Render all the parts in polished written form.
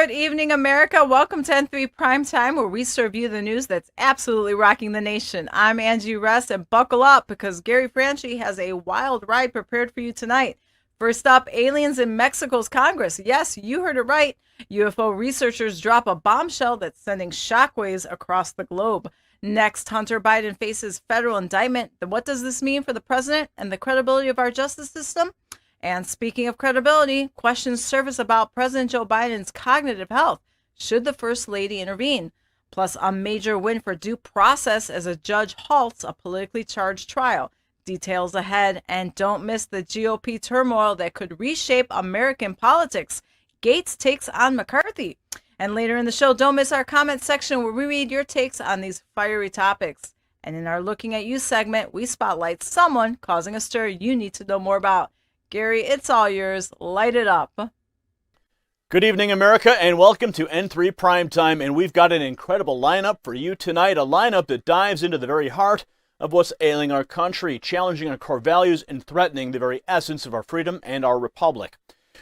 Good evening, America. Welcome to N3 Primetime, where we serve you the news that's absolutely rocking the nation. I'm Angie Rest, and buckle up because Gary Franchi has a wild ride prepared for you tonight. First up, aliens in Mexico's Congress. Yes, you heard it right. UFO researchers drop a bombshell that's sending shockwaves across the globe. Next, Hunter Biden faces federal indictment. What does this mean for the president and the credibility of our justice system? And speaking of credibility, questions surface about President Joe Biden's cognitive health. Should the First Lady intervene? Plus, a major win for due process as a judge halts a politically charged trial. Details ahead, and don't miss the GOP turmoil that could reshape American politics. Gates takes on McCarthy. And later in the show, don't miss our comment section where we read your takes on these fiery topics. And in our Looking at You segment, we spotlight someone causing a stir you need to know more about. Gary, it's all yours. Light it up. Good evening, America, and welcome to N3 Primetime. And we've got an incredible lineup for you tonight, a lineup that dives into the very heart of what's ailing our country, challenging our core values and threatening the very essence of our freedom and our republic.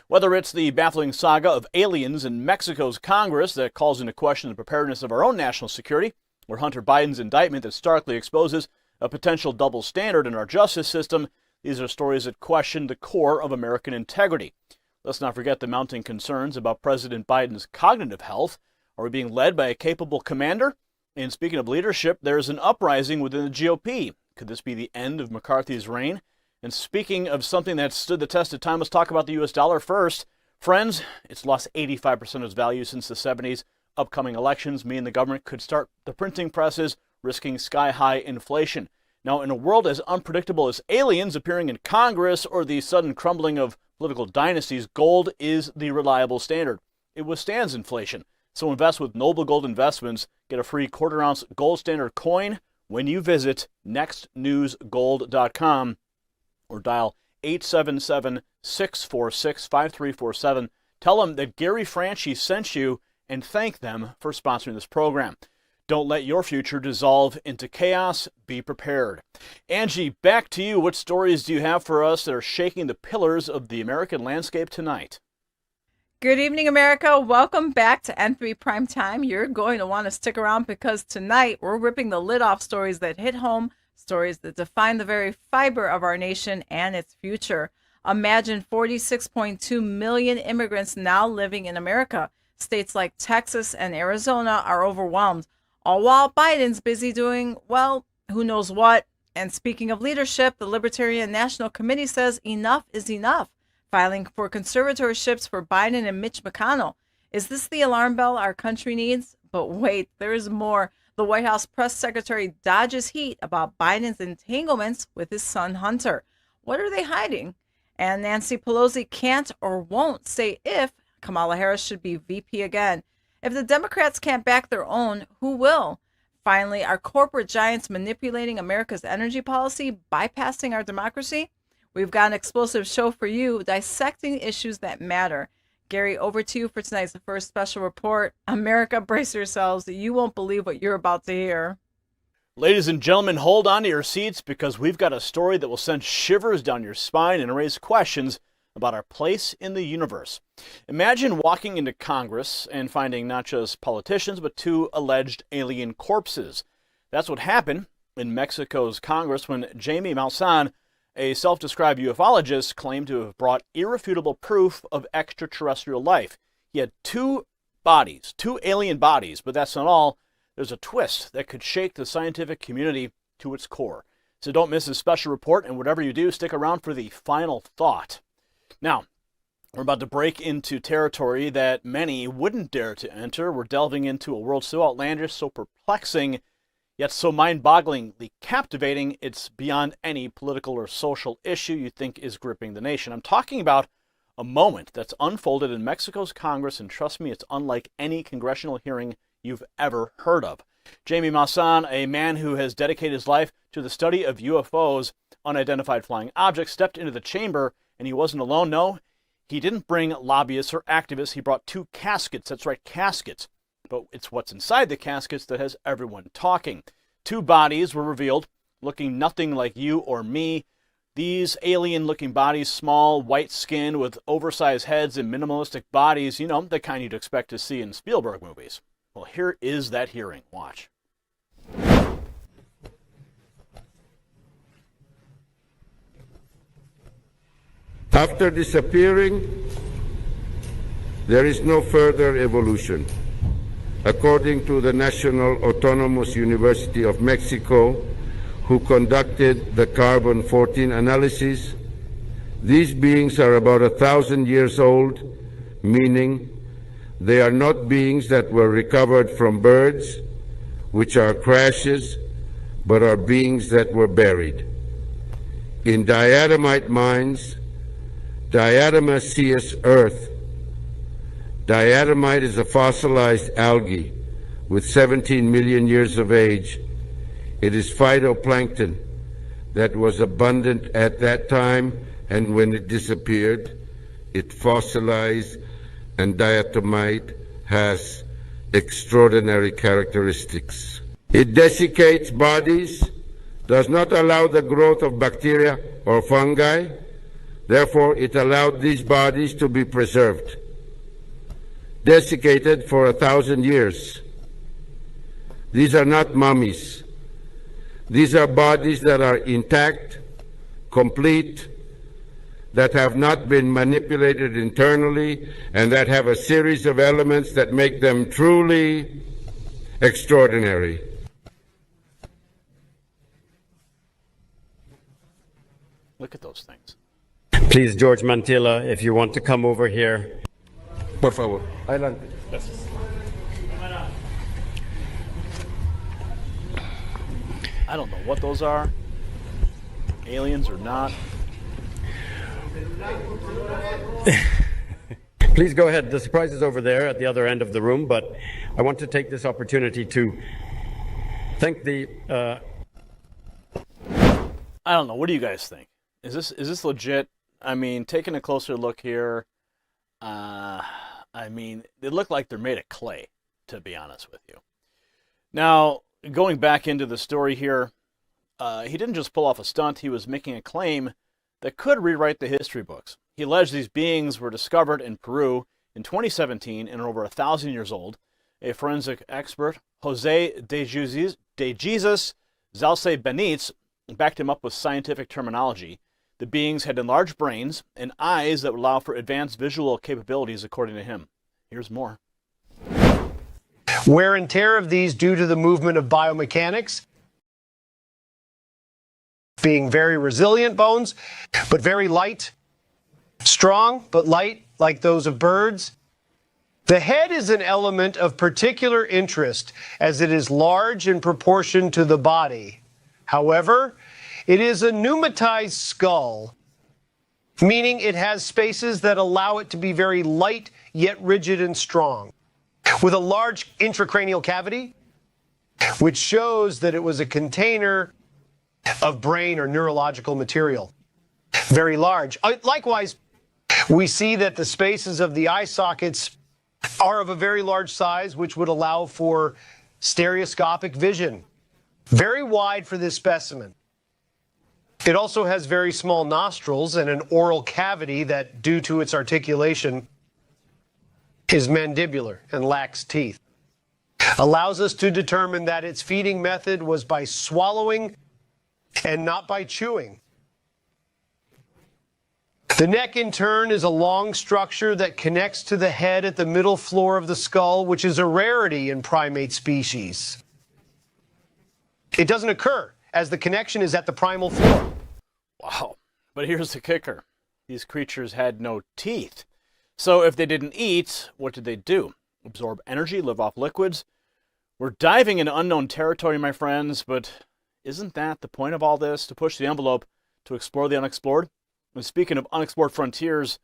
Whether it's the baffling saga of aliens in Mexico's Congress that calls into question the preparedness of our own national security, or Hunter Biden's indictment that starkly exposes a potential double standard in our justice system, these are stories that question the core of American integrity. Let's not forget the mounting concerns about President Biden's cognitive health. Are we being led by a capable commander? And speaking of leadership, there's an uprising within the GOP. Could this be the end of McCarthy's reign? And speaking of something that stood the test of time, let's talk about the U.S. dollar first. Friends, it's lost 85% of its value since the 70s. Upcoming elections mean the government could start the printing presses, risking sky-high inflation. Now, in a world as unpredictable as aliens appearing in Congress or the sudden crumbling of political dynasties, gold is the reliable standard. It withstands inflation. So invest with Noble Gold Investments. Get a free quarter-ounce gold standard coin when you visit nextnewsgold.com or dial 877-646-5347. Tell them that Gary Franchi sent you and thank them for sponsoring this program. Don't let your future dissolve into chaos. Be prepared. Angie, back to you. What stories do you have for us that are shaking the pillars of the American landscape tonight? Good evening, America. Welcome back to N3 Primetime. You're going to want to stick around because tonight we're ripping the lid off stories that hit home, stories that define the very fiber of our nation and its future. Imagine 46.2 million immigrants now living in America. States like Texas and Arizona are overwhelmed. All while Biden's busy doing, well, who knows what. And speaking of leadership, the Libertarian National Committee says enough is enough, filing for conservatorships for Biden and Mitch McConnell. Is this the alarm bell our country needs? But wait, there's more. The White House press secretary dodges heat about Biden's entanglements with his son Hunter. What are they hiding? And Nancy Pelosi can't or won't say if Kamala Harris should be VP again. If the Democrats can't back their own, who will? Finally, are corporate giants manipulating America's energy policy, bypassing our democracy? We've got an explosive show for you, dissecting issues that matter. Gary, over to you for tonight's first special report. America, brace yourselves. You won't believe what you're about to hear. Ladies and gentlemen, hold on to your seats because we've got a story that will send shivers down your spine and raise questions about our place in the universe. Imagine walking into Congress and finding not just politicians, but two alleged alien corpses. That's what happened in Mexico's Congress when Jaime Maussan, a self-described ufologist, claimed to have brought irrefutable proof of extraterrestrial life. He had two bodies, two alien bodies, but that's not all. There's a twist that could shake the scientific community to its core. So don't miss this special report, and whatever you do, stick around for the final thought. Now, we're about to break into territory that many wouldn't dare to enter. We're delving into a world so outlandish, so perplexing, yet so mind-bogglingly captivating, it's beyond any political or social issue you think is gripping the nation. I'm talking about a moment that's unfolded in Mexico's Congress, and trust me, it's unlike any congressional hearing you've ever heard of. Jaime Maussan, a man who has dedicated his life to the study of UFOs, unidentified flying objects, stepped into the chamber. And he wasn't alone, no. He didn't bring lobbyists or activists. He brought two caskets. That's right, caskets. But it's what's inside the caskets that has everyone talking. Two bodies were revealed, looking nothing like you or me. These alien-looking bodies, small, white skin with oversized heads and minimalistic bodies, you know, the kind you'd expect to see in Spielberg movies. Well, here is that hearing. Watch. After disappearing, there is no further evolution. According to the National Autonomous University of Mexico, who conducted the carbon-14 analysis, these beings are about 1,000 years old, meaning they are not beings that were recovered from birds, which are crashes, but are beings that were buried. In diatomite mines, diatomaceous earth. Diatomite is a fossilized algae with 17 million years of age. It is phytoplankton that was abundant at that time, and when it disappeared, it fossilized, and diatomite has extraordinary characteristics. It desiccates bodies, does not allow the growth of bacteria or fungi. Therefore, it allowed these bodies to be preserved, desiccated for 1,000 years. These are not mummies. These are bodies that are intact, complete, that have not been manipulated internally, and that have a series of elements that make them truly extraordinary. Look at those things. Please, George Mantilla, if you want to come over here. Por favor, adelante. I don't know what those are. Aliens or not. Please go ahead. The surprise is over there at the other end of the room, but I want to take this opportunity to thank the... I don't know. What do you guys think? Is this legit? I mean, taking a closer look here, I mean, they look like they're made of clay, to be honest with you. Now, going back into the story here, he didn't just pull off a stunt. He was making a claim that could rewrite the history books. He alleged these beings were discovered in Peru in 2017 and are over 1,000 years old. A forensic expert, Jose de Jesus Zalce Benitez, backed him up with scientific terminology. The beings had enlarged brains and eyes that would allow for advanced visual capabilities, according to him. Here's more. Wear and tear of these due to the movement of biomechanics, being very resilient bones, but very light, strong, but light, like those of birds. The head is an element of particular interest as it is large in proportion to the body. However, it is a pneumatized skull, meaning it has spaces that allow it to be very light yet rigid and strong, with a large intracranial cavity, which shows that it was a container of brain or neurological material. Very large. Likewise, we see that the spaces of the eye sockets are of a very large size, which would allow for stereoscopic vision. Very wide for this specimen. It also has very small nostrils and an oral cavity that, due to its articulation, is mandibular and lacks teeth. Allows us to determine that its feeding method was by swallowing and not by chewing. The neck, in turn, is a long structure that connects to the head at the middle floor of the skull, which is a rarity in primate species. It doesn't occur, as the connection is at the primal floor. Wow. But here's the kicker. These creatures had no teeth. So if they didn't eat, what did they do? Absorb energy, live off liquids? We're diving into unknown territory, my friends, but isn't that the point of all this? To push the envelope, to explore the unexplored? And speaking of unexplored frontiers,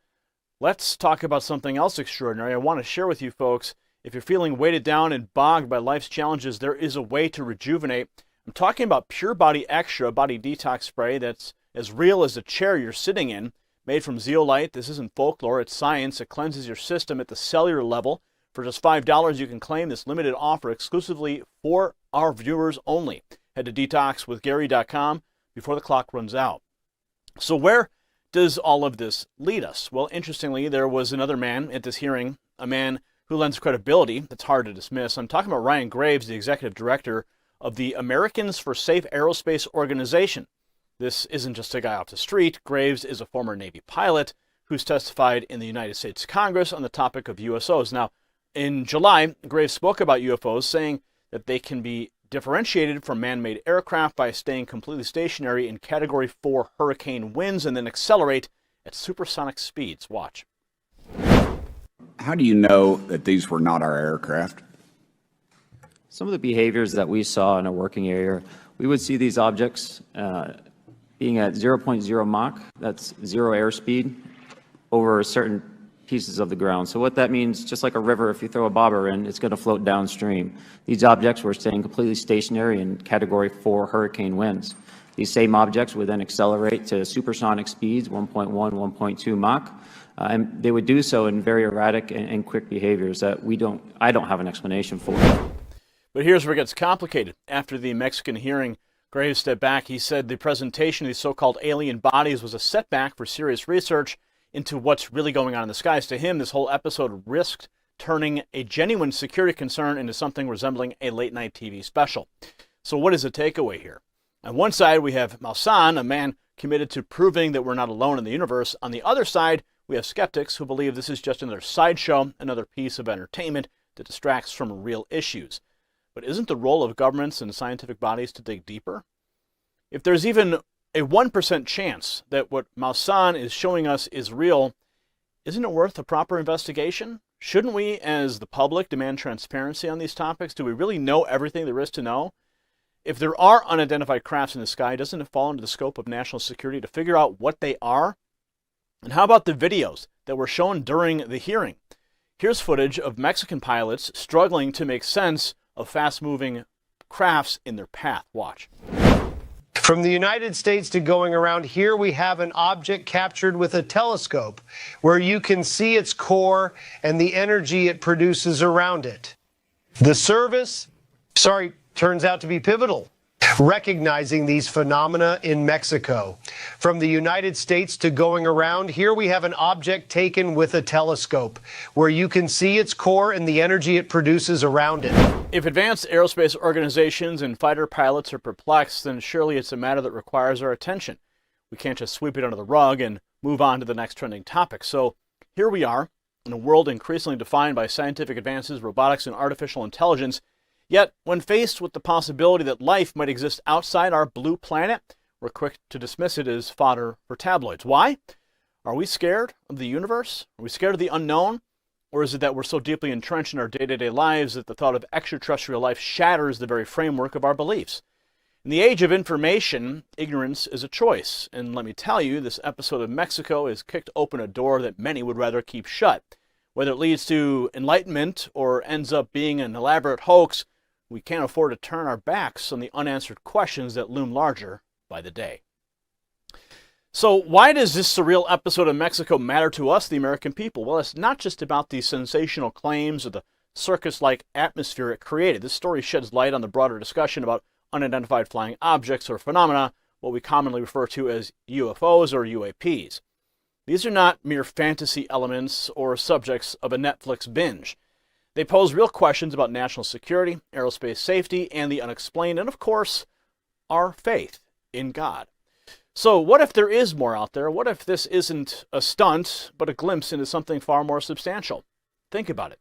let's talk about something else extraordinary. I want to share with you folks, if you're feeling weighted down and bogged by life's challenges, there is a way to rejuvenate. I'm talking about Pure Body Extra Body Detox Spray that's as real as the chair you're sitting in, made from zeolite. This isn't folklore, it's science. It cleanses your system at the cellular level. For just $5, you can claim this limited offer exclusively for our viewers only. Head to detoxwithgary.com before the clock runs out. So where does all of this lead us? Well, interestingly, there was another man at this hearing, a man who lends credibility that's hard to dismiss. I'm talking about Ryan Graves, the executive director of the Americans for Safe Aerospace organization. This isn't just a guy off the street. Graves is a former Navy pilot who's testified in the United States Congress on the topic of USOs. Now, in July, Graves spoke about UFOs, saying that they can be differentiated from man-made aircraft by staying completely stationary in Category 4 hurricane winds and then accelerate at supersonic speeds. Watch. How do you know that these were not our aircraft? Some of the behaviors that we saw in a working area, we would see these objects being at 0.0 Mach, that's zero airspeed, over certain pieces of the ground. So what that means, just like a river, if you throw a bobber in, it's going to float downstream. These objects were staying completely stationary in Category 4 hurricane winds. These same objects would then accelerate to supersonic speeds, 1.1, 1.2 Mach, and they would do so in very erratic and quick behaviors that I don't have an explanation for. But here's where it gets complicated. After the Mexican hearing, Graves stepped back. He said the presentation of these so-called alien bodies was a setback for serious research into what's really going on in the skies. To him, this whole episode risked turning a genuine security concern into something resembling a late-night TV special. So what is the takeaway here? On one side, we have Maussan, a man committed to proving that we're not alone in the universe. On the other side, we have skeptics who believe this is just another sideshow, another piece of entertainment that distracts from real issues. But isn't the role of governments and scientific bodies to dig deeper? If there's even a 1% chance that what Maussan is showing us is real, isn't it worth a proper investigation? Shouldn't we, as the public, demand transparency on these topics? Do we really know everything there is to know? If there are unidentified crafts in the sky, doesn't it fall into the scope of national security to figure out what they are? And how about the videos that were shown during the hearing? Here's footage of Mexican pilots struggling to make sense of fast-moving crafts in their path. Watch. From the United States to going around, here we have an object captured with a telescope where you can see its core and the energy it produces around it. The service, turns out to be pivotal, recognizing these phenomena in Mexico. From the United States to going around, here we have an object taken with a telescope where you can see its core and the energy it produces around it. If advanced aerospace organizations and fighter pilots are perplexed, then surely it's a matter that requires our attention. We can't just sweep it under the rug and move on to the next trending topic. So here we are, in a world increasingly defined by scientific advances, robotics, and artificial intelligence. Yet, when faced with the possibility that life might exist outside our blue planet, we're quick to dismiss it as fodder for tabloids. Why? Are we scared of the universe? Are we scared of the unknown? Or is it that we're so deeply entrenched in our day-to-day lives that the thought of extraterrestrial life shatters the very framework of our beliefs? In the age of information, ignorance is a choice. And let me tell you, this episode of Mexico has kicked open a door that many would rather keep shut. Whether it leads to enlightenment or ends up being an elaborate hoax, we can't afford to turn our backs on the unanswered questions that loom larger by the day. So why does this surreal episode of Mexico matter to us, the American people? Well, it's not just about the sensational claims or the circus-like atmosphere it created. This story sheds light on the broader discussion about unidentified flying objects or phenomena, what we commonly refer to as UFOs or UAPs. These are not mere fantasy elements or subjects of a Netflix binge. They pose real questions about national security, aerospace safety, and the unexplained, and of course, our faith in God. So what if there is more out there? What if this isn't a stunt, but a glimpse into something far more substantial? Think about it.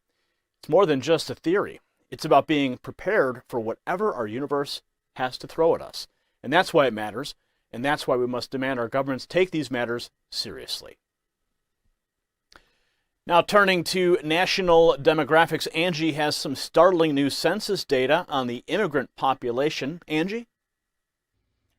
It's more than just a theory. It's about being prepared for whatever our universe has to throw at us. And that's why it matters, and that's why we must demand our governments take these matters seriously. Now turning to national demographics, Angie has some startling new census data on the immigrant population. Angie?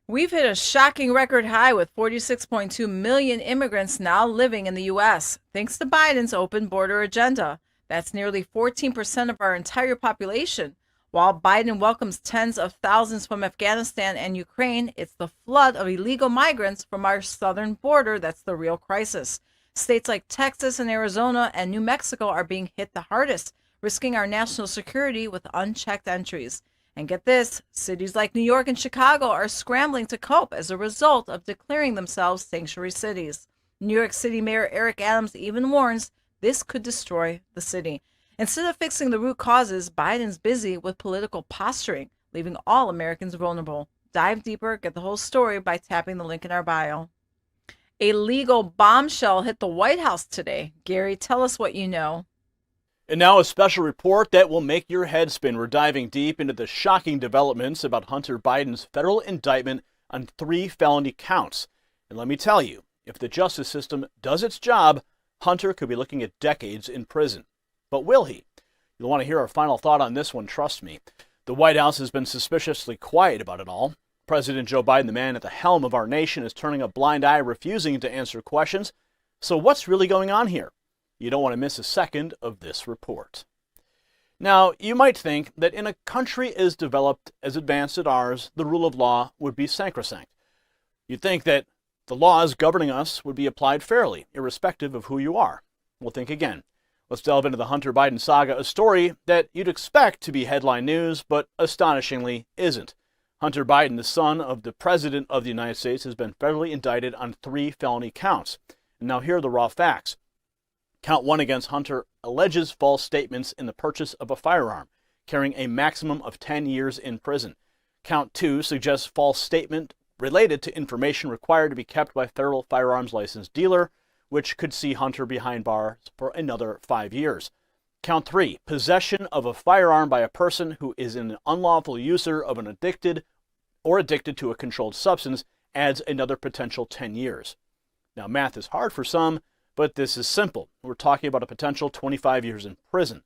We've hit a shocking record high with 46.2 million immigrants now living in the U.S., thanks to Biden's open border agenda. That's nearly 14% of our entire population. While Biden welcomes tens of thousands from Afghanistan and Ukraine, it's the flood of illegal migrants from our southern border that's the real crisis. States like Texas and Arizona and New Mexico are being hit the hardest, risking our national security with unchecked entries. And get this, cities like New York and Chicago are scrambling to cope as a result of declaring themselves sanctuary cities. New York City Mayor Eric Adams even warns this could destroy the city. Instead of fixing the root causes, Biden's busy with political posturing, leaving all Americans vulnerable. Dive deeper, get the whole story by tapping the link in our bio. A legal bombshell hit the White House today. Gary, tell us what you know. And now a special report that will make your head spin. We're diving deep into the shocking developments about Hunter Biden's federal indictment on 3 felony counts. And let me tell you, if the justice system does its job, Hunter could be looking at decades in prison. But will he? You'll want to hear our final thought on this one, trust me. The White House has been suspiciously quiet about it all. President Joe Biden, the man at the helm of our nation, is turning a blind eye, refusing to answer questions. So what's really going on here? You don't want to miss a second of this report. Now, you might think that in a country as developed, as advanced as ours, the rule of law would be sacrosanct. You'd think that the laws governing us would be applied fairly, irrespective of who you are. Well, think again. Let's delve into the Hunter Biden saga, a story that you'd expect to be headline news, but astonishingly isn't. Hunter Biden, the son of the President of the United States, has been federally indicted on 3 felony counts. And now here are the raw facts. Count 1 against Hunter alleges false statements in the purchase of a firearm, carrying a maximum of 10 years in prison. Count 2 suggests false statement related to information required to be kept by federal firearms license dealer, which could see Hunter behind bars for another 5 years. Count 3, possession of a firearm by a person who is an unlawful user of an addicted to a controlled substance adds another potential 10 years. Now, math is hard for some, but this is simple. We're talking about a potential 25 years in prison.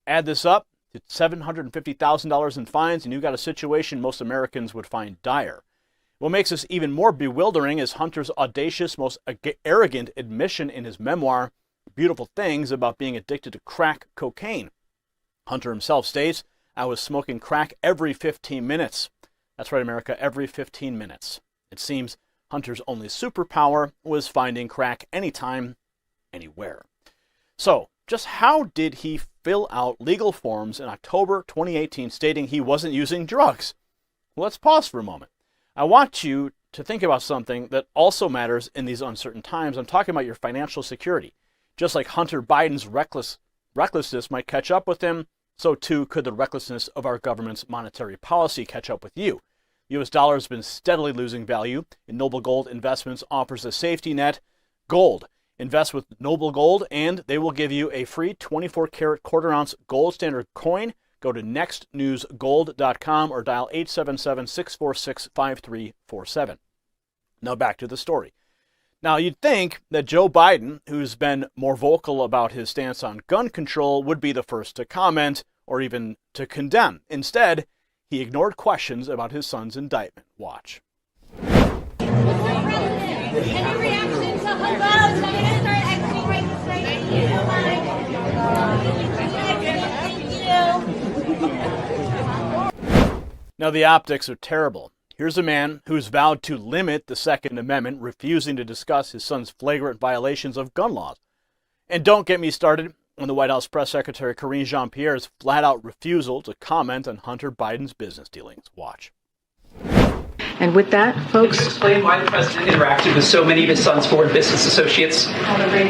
Add this up to $750,000 in fines, and you've got a situation most Americans would find dire. What makes this even more bewildering is Hunter's audacious, most arrogant admission in his memoir, Beautiful Things, about being addicted to crack cocaine. Hunter himself states, "I was smoking crack every 15 minutes. That's right, America, every 15 minutes. It seems Hunter's only superpower was finding crack anytime, anywhere. So, just how did he fill out legal forms in October 2018 stating he wasn't using drugs? Well, let's pause for a moment. I want you to think about something that also matters in these uncertain times. I'm talking about your financial security. Just like Hunter Biden's recklessness might catch up with him, so too could the recklessness of our government's monetary policy catch up with you. The U.S. dollar has been steadily losing value, and Noble Gold Investments offers a safety net. Gold. Invest with Noble Gold, and they will give you a free 24-karat quarter-ounce gold standard coin. Go to nextnewsgold.com or dial 877-646-5347. Now back to the story. Now, you'd think that Joe Biden, who's been more vocal about his stance on gun control, would be the first to comment or even to condemn. Instead, he ignored questions about his son's indictment. Watch. Any reaction to hello? So I'm going to start exiting right this way. Thank you. Thank you. Now, the optics are terrible. Here's a man who's vowed to limit the Second Amendment, refusing to discuss his son's flagrant violations of gun laws. And don't get me started on the White House Press Secretary Karine Jean-Pierre's flat-out refusal to comment on Hunter Biden's business dealings. Watch. And with that, folks... Could you explain why the president interacted with so many of his son's foreign business associates?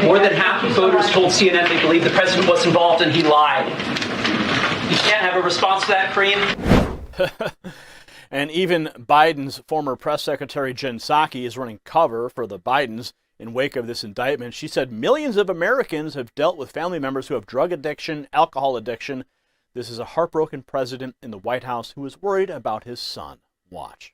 More than half of voters told CNN they believe the president was involved and he lied. You can't have a response to that, Karine? And even Biden's former press secretary, Jen Psaki, is running cover for the Bidens in wake of this indictment. She said millions of Americans have dealt with family members who have drug addiction, alcohol addiction. This is a heartbroken president in the White House who is worried about his son. Watch.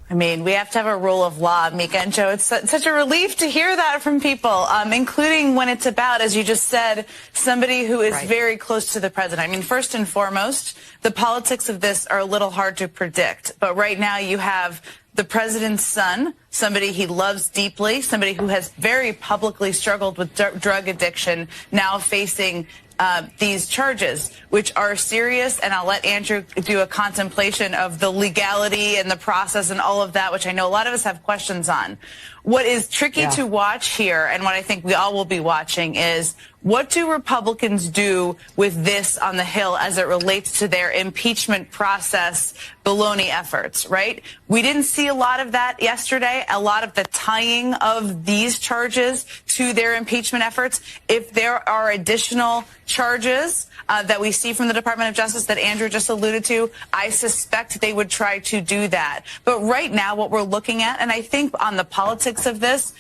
I mean, we have to have a rule of law, Mika and Joe. It's such a relief to hear that from people, including when it's about, as you just said, somebody who is very close to the president. I mean, first and foremost, the politics of this are a little hard to predict. But right now you have the president's son, somebody he loves deeply, somebody who has very publicly struggled with drug addiction, now facing these charges, which are serious, and I'll let Andrew do a contemplation of the legality and the process and all of that, which I know a lot of us have questions on. what is tricky to watch here, and what I think we all will be watching, is what do Republicans do with this on the Hill as it relates to their impeachment process baloney efforts, right? We didn't see a lot of that yesterday, a lot of the tying of these charges to their impeachment efforts. If there are additional charges that we see from the Department of Justice that Andrew just alluded to, I suspect they would try to do that. But right now, what we're looking at, and I think on the politics of this,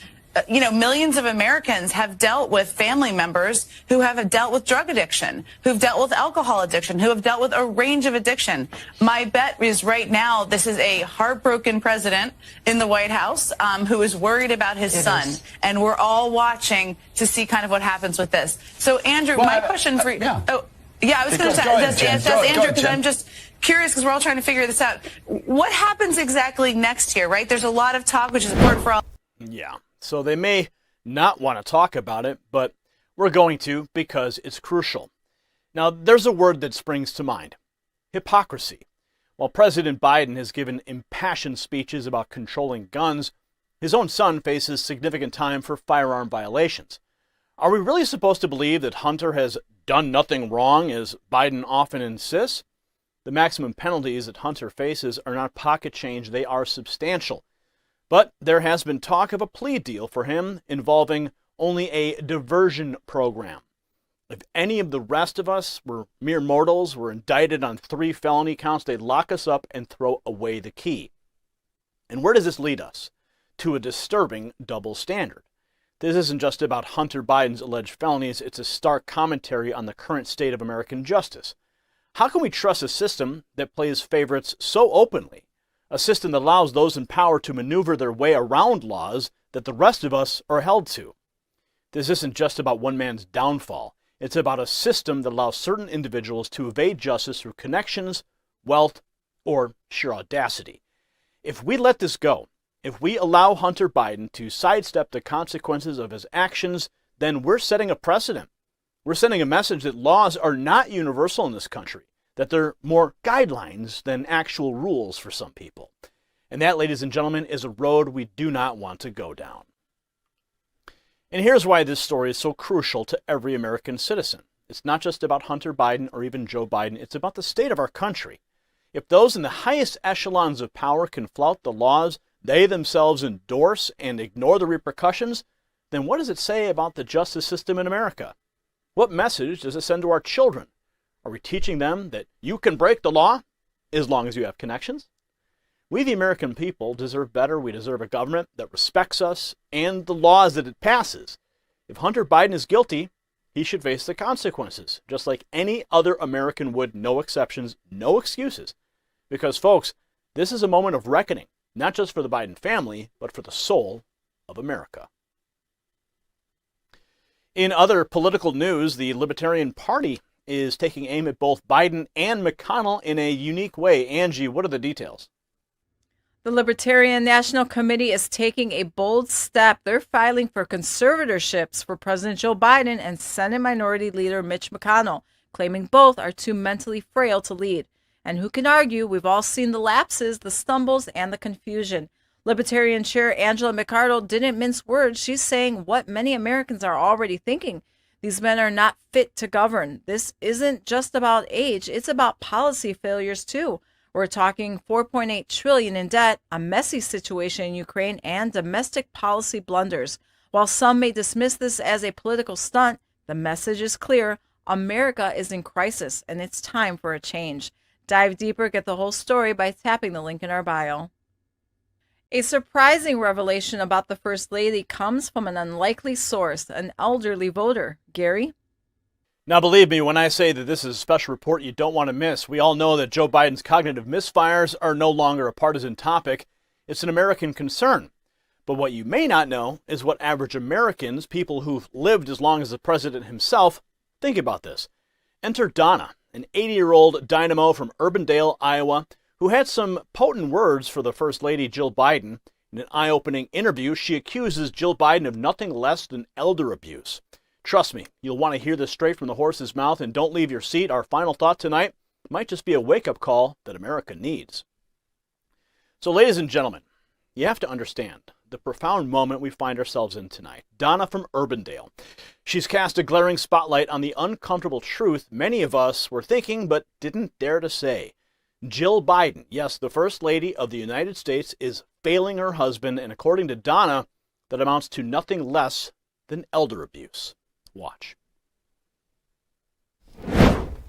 millions of Americans have dealt with family members who have dealt with drug addiction, who've dealt with alcohol addiction, who have dealt with a range of addiction. My bet is right now this is a heartbroken president in the White House who is worried about his son. And we're all watching to see kind of what happens with this. So, Andrew, my question for you. I was going to ask Andrew, because I'm just curious, because we're all trying to figure this out. What happens exactly next here, right? There's a lot of talk, which is important for all. Yeah. So they may not want to talk about it, but we're going to because it's crucial. Now, there's a word that springs to mind: hypocrisy. While President Biden has given impassioned speeches about controlling guns, his own son faces significant time for firearm violations. Are we really supposed to believe that Hunter has done nothing wrong, as Biden often insists? The maximum penalties that Hunter faces are not pocket change, they are substantial. But there has been talk of a plea deal for him involving only a diversion program. If any of the rest of us were mere mortals, were indicted on 3 felony counts, they'd lock us up and throw away the key. And where does this lead us? To a disturbing double standard. This isn't just about Hunter Biden's alleged felonies, it's a stark commentary on the current state of American justice. How can we trust a system that plays favorites so openly? A system that allows those in power to maneuver their way around laws that the rest of us are held to. This isn't just about one man's downfall. It's about a system that allows certain individuals to evade justice through connections, wealth, or sheer audacity. If we let this go, if we allow Hunter Biden to sidestep the consequences of his actions, then we're setting a precedent. We're sending a message that laws are not universal in this country, that they're more guidelines than actual rules for some people. And that, ladies and gentlemen, is a road we do not want to go down. And here's why this story is so crucial to every American citizen. It's not just about Hunter Biden or even Joe Biden. It's about the state of our country. If those in the highest echelons of power can flout the laws they themselves endorse and ignore the repercussions, then what does it say about the justice system in America? What message does it send to our children? Are we teaching them that you can break the law as long as you have connections? We, the American people, deserve better. We deserve a government that respects us and the laws that it passes. If Hunter Biden is guilty, he should face the consequences, just like any other American would, no exceptions, no excuses. Because, folks, this is a moment of reckoning, not just for the Biden family, but for the soul of America. In other political news, the Libertarian Party is taking aim at both Biden and McConnell in a unique way. Angie, what are the details? The Libertarian National Committee is taking a bold step. They're filing for conservatorships for President Joe Biden and Senate Minority Leader Mitch McConnell, claiming both are too mentally frail to lead. And who can argue? We've all seen the lapses, the stumbles, and the confusion. Libertarian Chair Angela McArdle didn't mince words. She's saying what many Americans are already thinking. These men are not fit to govern. This isn't just about age. It's about policy failures, too. We're talking $4.8 trillion in debt, a messy situation in Ukraine, and domestic policy blunders. While some may dismiss this as a political stunt, the message is clear. America is in crisis, and it's time for a change. Dive deeper, get the whole story by tapping the link in our bio. A surprising revelation about the First Lady comes from an unlikely source, an elderly voter. Gary? Now, believe me when I say that this is a special report you don't want to miss. We all know that Joe Biden's cognitive misfires are no longer a partisan topic. It's an American concern. But what you may not know is what average Americans, people who've lived as long as the president himself, think about this. Enter Donna, an 80-year-old dynamo from Urbandale, Iowa, who had some potent words for the First Lady Jill Biden. In an eye-opening interview, she accuses Jill Biden of nothing less than elder abuse. Trust me, you'll want to hear this straight from the horse's mouth, and don't leave your seat. Our final thought tonight might just be a wake-up call that America needs. So, ladies and gentlemen, you have to understand, the profound moment we find ourselves in tonight. Donna from Urbandale. She's cast a glaring spotlight on the uncomfortable truth many of us were thinking but didn't dare to say. Jill Biden, yes, the First Lady of the United States, is failing her husband, and according to Donna, that amounts to nothing less than elder abuse. Watch.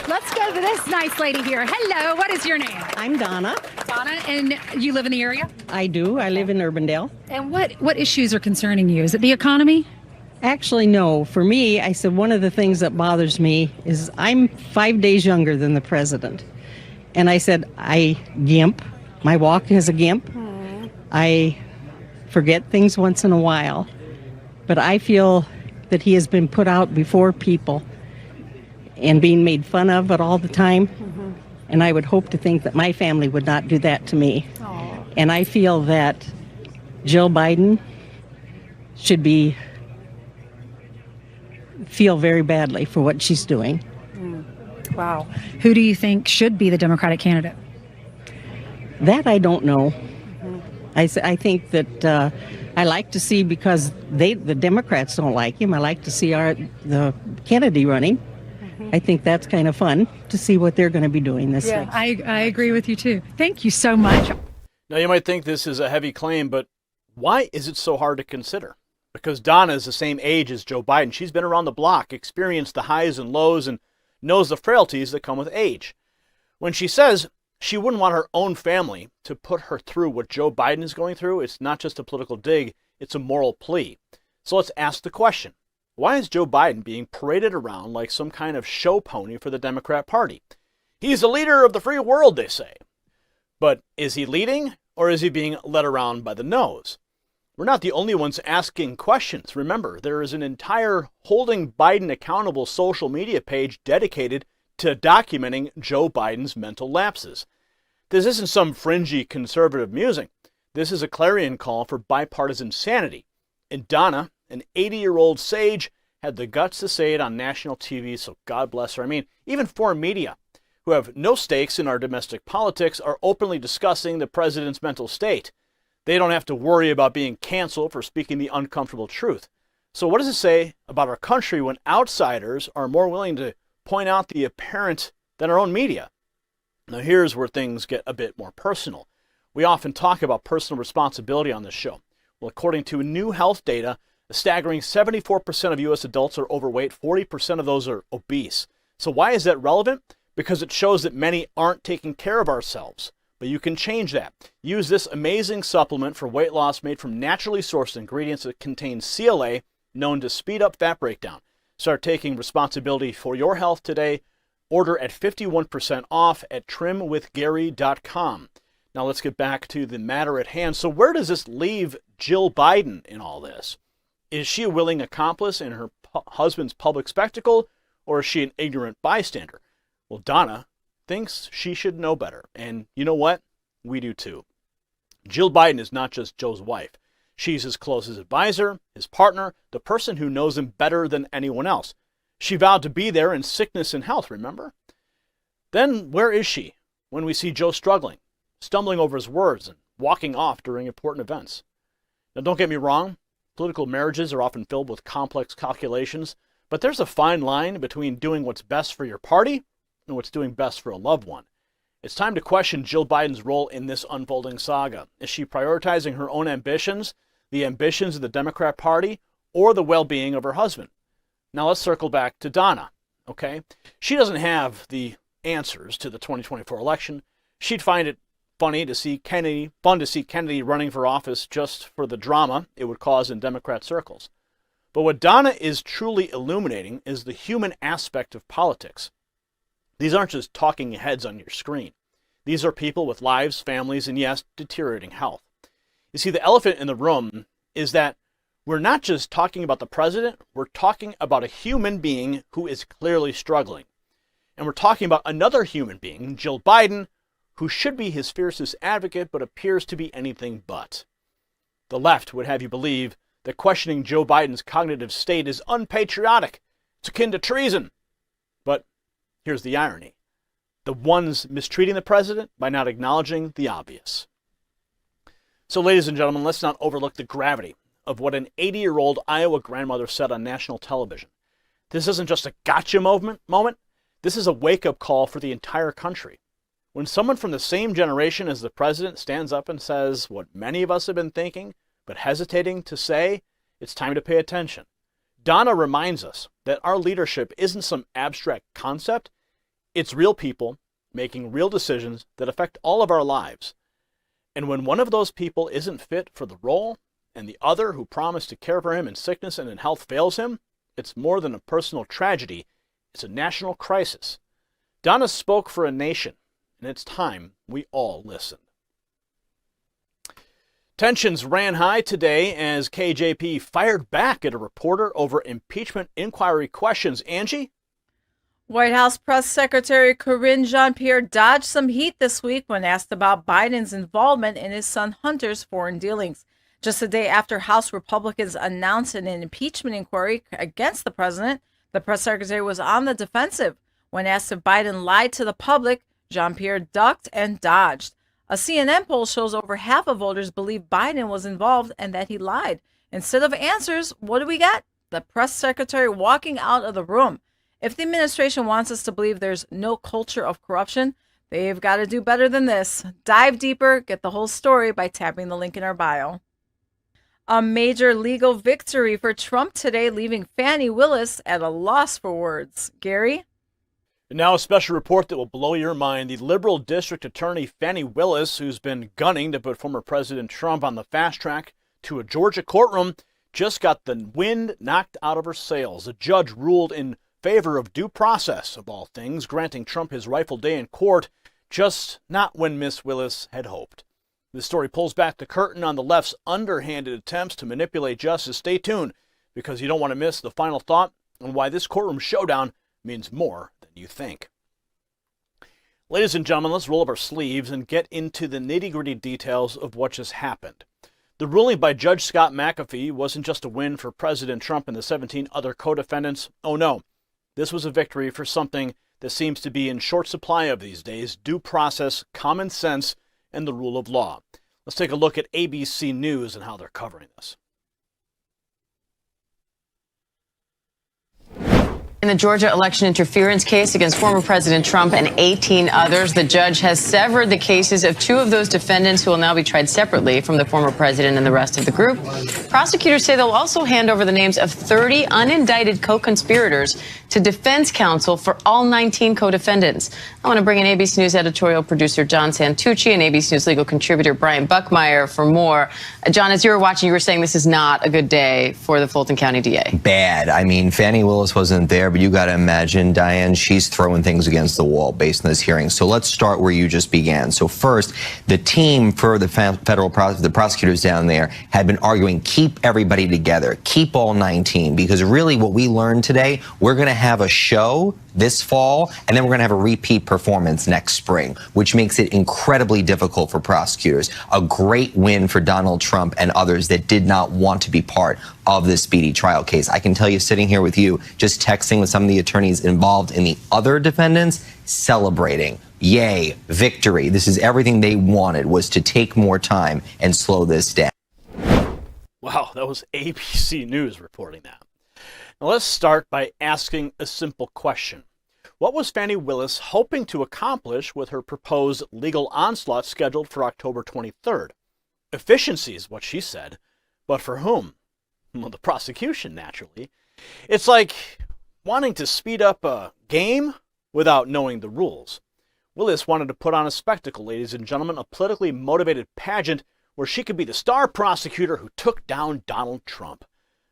Let's go to this nice lady here. Hello, what is your name? I'm Donna. Donna, and you live in the area? I do. I live in Urbandale. And what issues are concerning you? Is it the economy? Actually, no. For me, I said one of the things that bothers me is I'm 5 days younger than the president. And I said, I gimp. My walk is a gimp. I forget things once in a while. But I feel that he has been put out before people and being made fun of it all the time. And I would hope to think that my family would not do that to me. Aww. And I feel that Jill Biden should feel very badly for what she's doing. Wow. Who do you think should be the Democratic candidate? That I don't know. I think that I like to see, because the Democrats don't like him, I like to see the Kennedy running. I think that's kind of fun to see what they're going to be doing this week. I agree with you too. Thank you so much. Now, you might think this is a heavy claim, but why is it so hard to consider? Because Donna is the same age as Joe Biden. She's been around the block, experienced the highs and lows, and knows the frailties that come with age. When she says she wouldn't want her own family to put her through what Joe Biden is going through, it's not just a political dig, it's a moral plea. So let's ask the question. Why is Joe Biden being paraded around like some kind of show pony for the Democrat Party? He's the leader of the free world, they say. But is he leading, or is he being led around by the nose? We're not the only ones asking questions. Remember, there is an entire holding Biden accountable social media page dedicated to documenting Joe Biden's mental lapses. This isn't some fringy conservative musing. This is a clarion call for bipartisan sanity. And Donna, an 80-year-old sage, had the guts to say it on national TV, so God bless her. I mean, even foreign media, who have no stakes in our domestic politics, are openly discussing the president's mental state. They don't have to worry about being canceled for speaking the uncomfortable truth. So what does it say about our country when outsiders are more willing to point out the apparent than our own media? Now here's where things get a bit more personal. We often talk about personal responsibility on this show. Well, according to new health data, a staggering 74% of U.S. adults are overweight, 40% of those are obese. So why is that relevant? Because it shows that many aren't taking care of ourselves. But you can change that. Use this amazing supplement for weight loss made from naturally sourced ingredients that contain CLA, known to speed up fat breakdown. Start taking responsibility for your health today. Order at 51% off at trimwithgary.com. Now let's get back to the matter at hand. So where does this leave Jill Biden in all this? Is she a willing accomplice in her husband's public spectacle, or is she an ignorant bystander? Well, Donna thinks she should know better. And you know what? We do too. Jill Biden is not just Joe's wife. She's his closest advisor, his partner, the person who knows him better than anyone else. She vowed to be there in sickness and health, remember? Then where is she when we see Joe struggling, stumbling over his words, and walking off during important events? Now, don't get me wrong. Political marriages are often filled with complex calculations, but there's a fine line between doing what's best for your party and what's doing best for a loved one. It's time to question Jill Biden's role in this unfolding saga. Is she prioritizing her own ambitions, the ambitions of the Democrat Party, or the well-being of her husband? Now let's circle back to Donna, okay? She doesn't have the answers to the 2024 election. She'd find it fun to see Kennedy running for office just for the drama it would cause in Democrat circles. But what Donna is truly illuminating is the human aspect of politics. These aren't just talking heads on your screen. These are people with lives, families, and yes, deteriorating health. You see, the elephant in the room is that we're not just talking about the president, we're talking about a human being who is clearly struggling. And we're talking about another human being, Jill Biden, who should be his fiercest advocate but appears to be anything but. The left would have you believe that questioning Joe Biden's cognitive state is unpatriotic. It's akin to treason. But here's the irony. The ones mistreating the president by not acknowledging the obvious. So, ladies and gentlemen, let's not overlook the gravity of what an 80-year-old Iowa grandmother said on national television. This isn't just a gotcha moment. This is a wake-up call for the entire country. When someone from the same generation as the president stands up and says what many of us have been thinking but hesitating to say, it's time to pay attention. Donna reminds us that our leadership isn't some abstract concept. It's real people making real decisions that affect all of our lives. And when one of those people isn't fit for the role, and the other who promised to care for him in sickness and in health fails him, it's more than a personal tragedy. It's a national crisis. Donna spoke for a nation, and it's time we all listened. Tensions ran high today as KJP fired back at a reporter over impeachment inquiry questions. Angie? White House Press Secretary Karine Jean-Pierre dodged some heat this week when asked about Biden's involvement in his son Hunter's foreign dealings. Just a day after House Republicans announced an impeachment inquiry against the president, the press secretary was on the defensive. When asked if Biden lied to the public, Jean-Pierre ducked and dodged. A CNN poll shows over half of voters believe Biden was involved and that he lied. Instead of answers, what do we get? The press secretary walking out of the room. If the administration wants us to believe there's no culture of corruption, they've got to do better than this. Dive deeper, get the whole story by tapping the link in our bio. A major legal victory for Trump today, leaving Fani Willis at a loss for words. Gary? And now a special report that will blow your mind. The liberal district attorney Fani Willis, who's been gunning to put former President Trump on the fast track to a Georgia courtroom, just got the wind knocked out of her sails. A judge ruled in favor of due process, of all things, granting Trump his rightful day in court, just not when Miss Willis had hoped. This story pulls back the curtain on the left's underhanded attempts to manipulate justice. Stay tuned, because you don't want to miss the final thought on why this courtroom showdown means more than you think. Ladies and gentlemen, let's roll up our sleeves and get into the nitty-gritty details of what just happened. The ruling by Judge Scott McAfee wasn't just a win for President Trump and the 17 other co-defendants. Oh no, this was a victory for something that seems to be in short supply of these days: due process, common sense, and the rule of law. Let's take a look at ABC News and how they're covering this. In the Georgia election interference case against former President Trump and 18 others, the judge has severed the cases of 2 of those defendants who will now be tried separately from the former president and the rest of the group. Prosecutors say they'll also hand over the names of 30 unindicted co-conspirators to defense counsel for all 19 co-defendants. I want to bring in ABC News editorial producer John Santucci and ABC News legal contributor Brian Buckmeyer for more. John, as you were watching, you were saying this is not a good day for the Fulton County DA. Bad. I mean, Fani Willis wasn't there, but you got to imagine, Diane, she's throwing things against the wall based on this hearing. So let's start where you just began. So first, the team for the the prosecutors down there had been arguing, keep everybody together, keep all 19, because really what we learned today, we're going to have a show this fall, and then we're going to have a repeat performance next spring, which makes it incredibly difficult for prosecutors. A great win for Donald Trump and others that did not want to be part of this speedy trial case. I can tell you, sitting here with you, just texting with some of the attorneys involved in the other defendants, celebrating. Yay, victory. This is everything they wanted, was to take more time and slow this down. Wow, that was ABC News reporting that. Now let's start by asking a simple question. What was Fani Willis hoping to accomplish with her proposed legal onslaught scheduled for October 23rd? Efficiency is what she said, but for whom? Well, the prosecution, naturally. It's like wanting to speed up a game without knowing the rules. Willis wanted to put on a spectacle, ladies and gentlemen, a politically motivated pageant where she could be the star prosecutor who took down Donald Trump.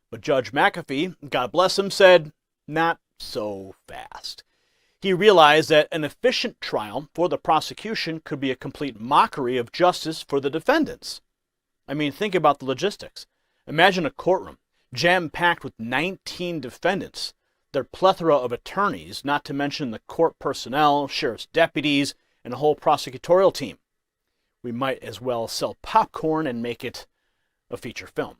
But Judge McAfee, God bless him, said, not so fast. He realized that an efficient trial for the prosecution could be a complete mockery of justice for the defendants. I mean, think about the logistics. Imagine a courtroom jam-packed with 19 defendants, their plethora of attorneys, not to mention the court personnel, sheriff's deputies, and a whole prosecutorial team. We might as well sell popcorn and make it a feature film.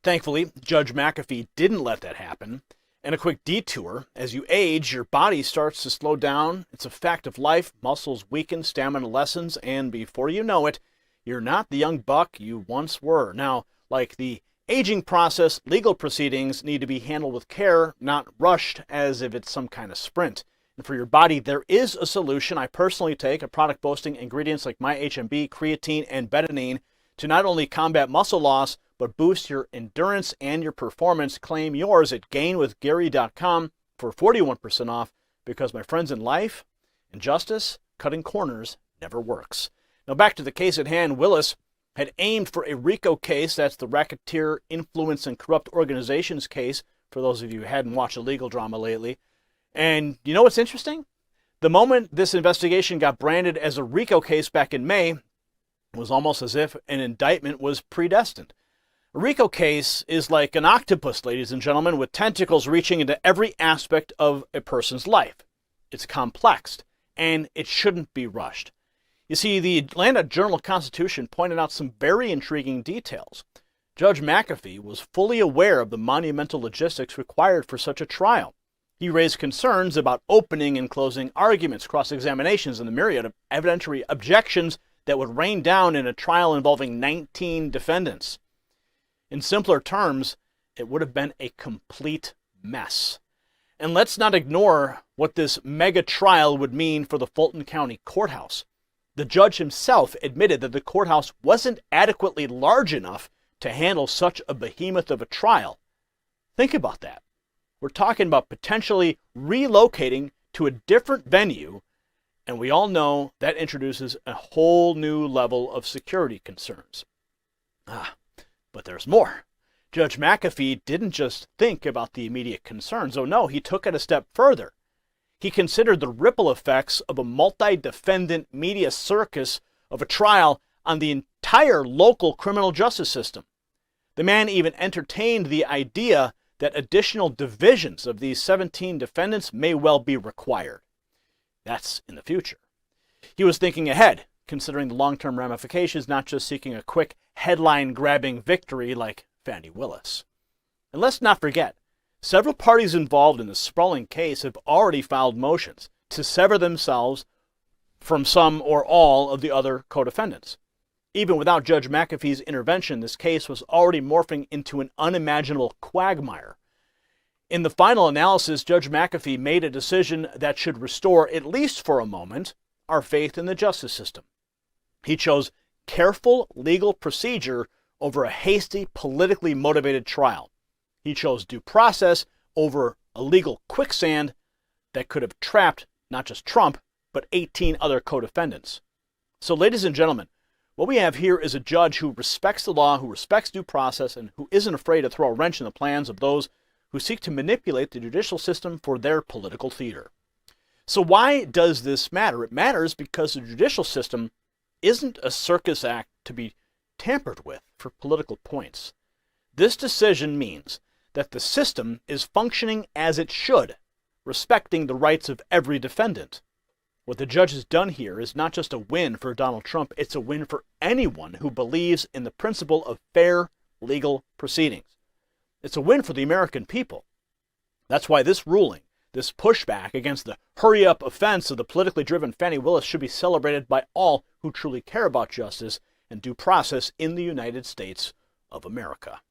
Thankfully, Judge McAfee didn't let that happen. And a quick detour: as you age, your body starts to slow down. It's a fact of life. Muscles weaken, stamina lessens, and before you know it, you're not the young buck you once were. Now, like the aging process, legal proceedings need to be handled with care, not rushed as if it's some kind of sprint. And for your body, there is a solution. I personally take a product boasting ingredients like MyHMB, creatine, and betaine to not only combat muscle loss, but boost your endurance and your performance. Claim yours at gainwithgary.com for 41% off, because my friends, in life and justice, cutting corners never works. Now back to the case at hand. Willis had aimed for a RICO case. That's the Racketeer Influence and Corrupt Organizations case, for those of you who hadn't watched a legal drama lately. And you know what's interesting? The moment this investigation got branded as a RICO case back in May, it was almost as if an indictment was predestined. A RICO case is like an octopus, ladies and gentlemen, with tentacles reaching into every aspect of a person's life. It's complex, and it shouldn't be rushed. You see, the Atlanta Journal-Constitution pointed out some very intriguing details. Judge McAfee was fully aware of the monumental logistics required for such a trial. He raised concerns about opening and closing arguments, cross-examinations, and the myriad of evidentiary objections that would rain down in a trial involving 19 defendants. In simpler terms, it would have been a complete mess. And let's not ignore what this mega trial would mean for the Fulton County Courthouse. The judge himself admitted that the courthouse wasn't adequately large enough to handle such a behemoth of a trial. Think about that. We're talking about potentially relocating to a different venue, and we all know that introduces a whole new level of security concerns. But there's more. Judge McAfee didn't just think about the immediate concerns. Oh no, he took it a step further. He considered the ripple effects of a multi-defendant media circus of a trial on the entire local criminal justice system. The man even entertained the idea that additional divisions of these 17 defendants may well be required. That's in the future. He was thinking ahead, considering the long-term ramifications, not just seeking a quick headline-grabbing victory like Fani Willis. And let's not forget, several parties involved in the sprawling case have already filed motions to sever themselves from some or all of the other co-defendants. Even without Judge McAfee's intervention, this case was already morphing into an unimaginable quagmire. In the final analysis, Judge McAfee made a decision that should restore, at least for a moment, our faith in the justice system. He chose careful legal procedure over a hasty, politically motivated trial. He chose due process over a legal quicksand that could have trapped not just Trump, but 18 other co-defendants. So, ladies and gentlemen, what we have here is a judge who respects the law, who respects due process, and who isn't afraid to throw a wrench in the plans of those who seek to manipulate the judicial system for their political theater. So why does this matter? It matters because the judicial system isn't a circus act to be tampered with for political points. This decision means that the system is functioning as it should, respecting the rights of every defendant. What the judge has done here is not just a win for Donald Trump, it's a win for anyone who believes in the principle of fair legal proceedings. It's a win for the American people. That's why this ruling, this pushback against the hurry-up offense of the politically driven Fani Willis, should be celebrated by all who truly care about justice and due process in the United States of America.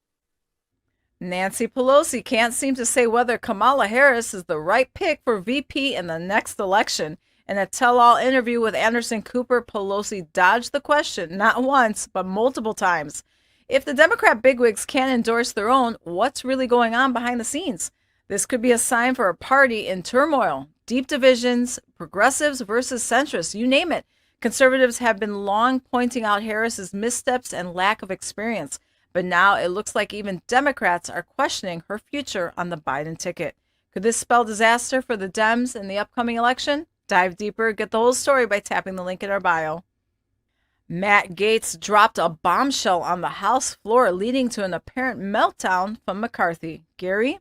Nancy Pelosi can't seem to say whether Kamala Harris is the right pick for VP in the next election. In a tell-all interview with Anderson Cooper, Pelosi dodged the question not once, but multiple times. If the Democrat bigwigs can't endorse their own, what's really going on behind the scenes? This could be a sign for a party in turmoil. Deep divisions, progressives versus centrists, you name it. Conservatives have been long pointing out Harris's missteps and lack of experience. But now it looks like even Democrats are questioning her future on the Biden ticket. Could this spell disaster for the Dems in the upcoming election? Dive deeper, get the whole story by tapping the link in our bio. Matt Gaetz dropped a bombshell on the House floor, leading to an apparent meltdown from McCarthy. Gary?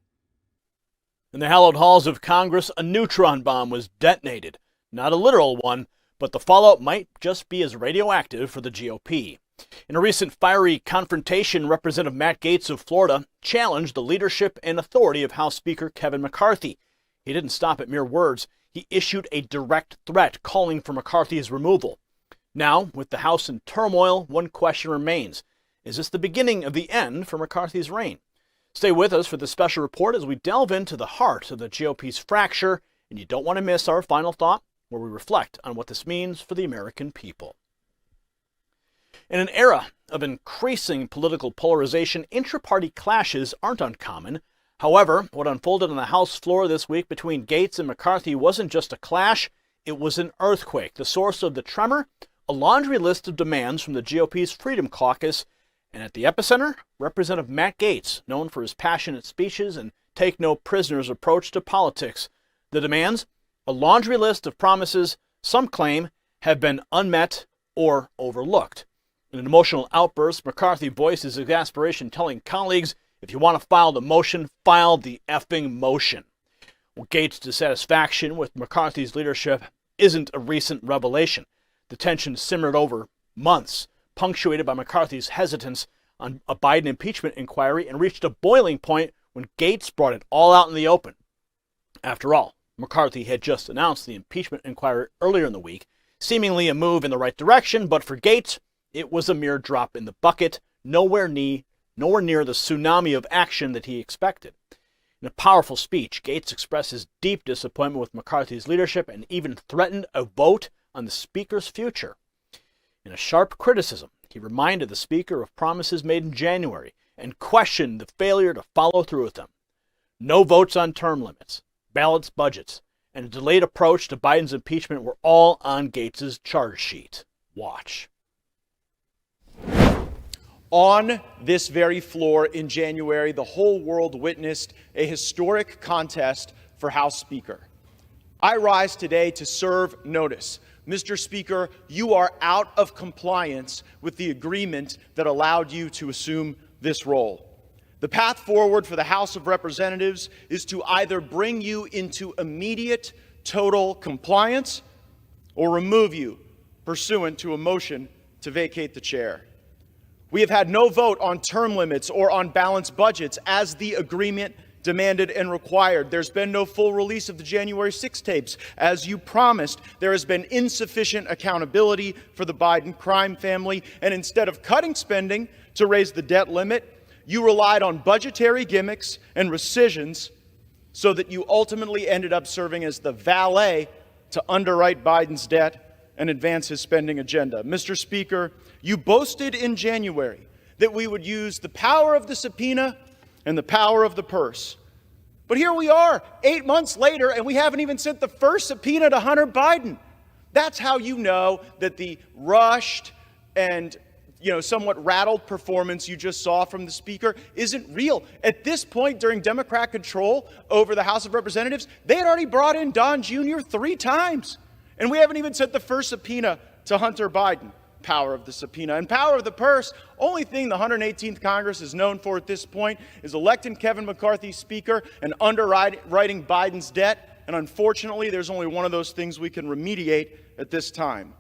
In the hallowed halls of Congress, a neutron bomb was detonated. Not a literal one, but the fallout might just be as radioactive for the GOP. In a recent fiery confrontation, Representative Matt Gaetz of Florida challenged the leadership and authority of House Speaker Kevin McCarthy. He didn't stop at mere words. He issued a direct threat calling for McCarthy's removal. Now, with the House in turmoil, one question remains. Is this the beginning of the end for McCarthy's reign? Stay with us for this special report as we delve into the heart of the GOP's fracture, and you don't want to miss our final thought, where we reflect on what this means for the American people. In an era of increasing political polarization, intra-party clashes aren't uncommon. However, what unfolded on the House floor this week between Gaetz and McCarthy wasn't just a clash, it was an earthquake. The source of the tremor? A laundry list of demands from the GOP's Freedom Caucus, and at the epicenter, Representative Matt Gaetz, known for his passionate speeches and take-no-prisoners approach to politics. The demands? A laundry list of promises some claim have been unmet or overlooked. In an emotional outburst, McCarthy voiced his exasperation, telling colleagues, if you want to file the motion, file the effing motion. Well, Gaetz' dissatisfaction with McCarthy's leadership isn't a recent revelation. The tension simmered over months, punctuated by McCarthy's hesitance on a Biden impeachment inquiry, and reached a boiling point when Gaetz brought it all out in the open. After all, McCarthy had just announced the impeachment inquiry earlier in the week, seemingly a move in the right direction, but for Gaetz, it was a mere drop in the bucket, nowhere near the tsunami of action that he expected. In a powerful speech, Gaetz expressed his deep disappointment with McCarthy's leadership and even threatened a vote on the Speaker's future. In a sharp criticism, he reminded the Speaker of promises made in January and questioned the failure to follow through with them. No votes on term limits, balanced budgets, and a delayed approach to Biden's impeachment were all on Gaetz' charge sheet. Watch. On this very floor in January, the whole world witnessed a historic contest for House Speaker. I rise today to serve notice. Mr. Speaker, you are out of compliance with the agreement that allowed you to assume this role. The path forward for the House of Representatives is to either bring you into immediate total compliance or remove you pursuant to a motion to vacate the chair. We have had no vote on term limits or on balanced budgets as the agreement demanded and required. There's been no full release of the January 6 tapes as you promised. There has been insufficient accountability for the Biden crime family. And instead of cutting spending to raise the debt limit, you relied on budgetary gimmicks and rescissions so that you ultimately ended up serving as the valet to underwrite Biden's debt and advance his spending agenda. Mr. Speaker, you boasted in January that we would use the power of the subpoena and the power of the purse. But here we are, 8 months later, and we haven't even sent the first subpoena to Hunter Biden. That's how you know that the rushed and somewhat rattled performance you just saw from the Speaker isn't real. At this point, during Democrat control over the House of Representatives, they had already brought in Don Jr. 3 times. And we haven't even sent the first subpoena to Hunter Biden. Power of the subpoena and power of the purse. Only thing the 118th Congress is known for at this point is electing Kevin McCarthy Speaker and underwriting Biden's debt. And unfortunately, there's only one of those things we can remediate at this time.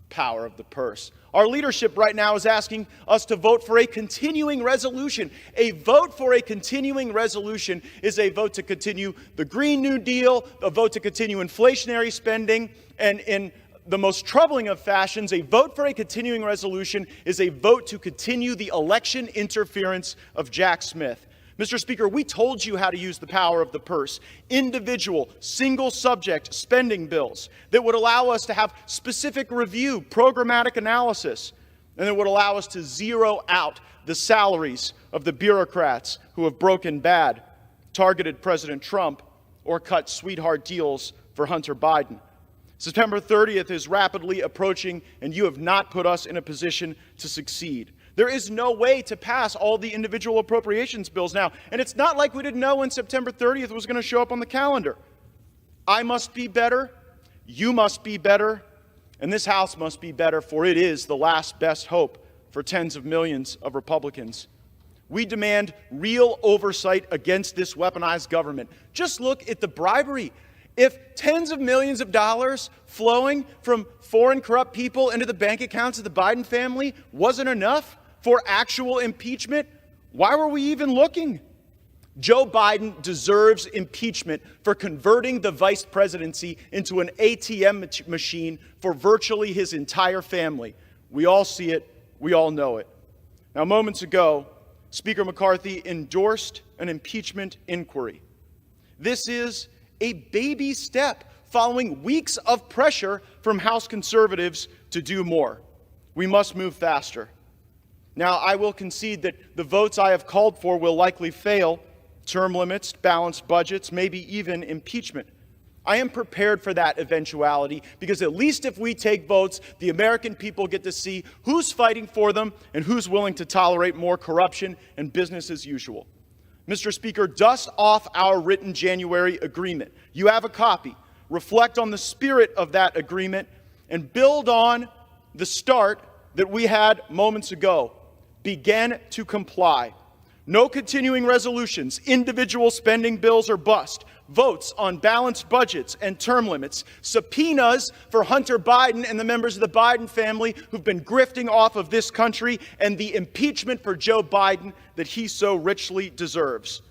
Power of the purse. Our leadership right now is asking us to vote for a continuing resolution. A vote for a continuing resolution is a vote to continue the Green New Deal, a vote to continue inflationary spending, and in the most troubling of fashions, a vote for a continuing resolution is a vote to continue the election interference of Jack Smith. Mr. Speaker, we told you how to use the power of the purse. Individual, single subject spending bills that would allow us to have specific review, programmatic analysis, and that would allow us to zero out the salaries of the bureaucrats who have broken bad, targeted President Trump, or cut sweetheart deals for Hunter Biden. September 30th is rapidly approaching, and you have not put us in a position to succeed. There is no way to pass all the individual appropriations bills now, and it's not like we didn't know when September 30th was going to show up on the calendar. I must be better, you must be better, and this House must be better, for it is the last best hope for tens of millions of Republicans. We demand real oversight against this weaponized government. Just look at the bribery. If tens of millions of dollars flowing from foreign corrupt people into the bank accounts of the Biden family wasn't enough for actual impeachment, why were we even looking? Joe Biden deserves impeachment for converting the vice presidency into an ATM machine for virtually his entire family. We all see it. We all know it. Now, moments ago, Speaker McCarthy endorsed an impeachment inquiry. This is a baby step following weeks of pressure from House conservatives to do more. We must move faster. Now, I will concede that the votes I have called for will likely fail: term limits, balanced budgets, maybe even impeachment. I am prepared for that eventuality because at least if we take votes, the American people get to see who's fighting for them and who's willing to tolerate more corruption and business as usual. Mr. Speaker, dust off our written January agreement. You have a copy. Reflect on the spirit of that agreement and build on the start that we had moments ago. Begin to comply. No continuing resolutions, individual spending bills or bust, votes on balanced budgets and term limits, subpoenas for Hunter Biden and the members of the Biden family who've been grifting off of this country, and the impeachment for Joe Biden that he so richly deserves.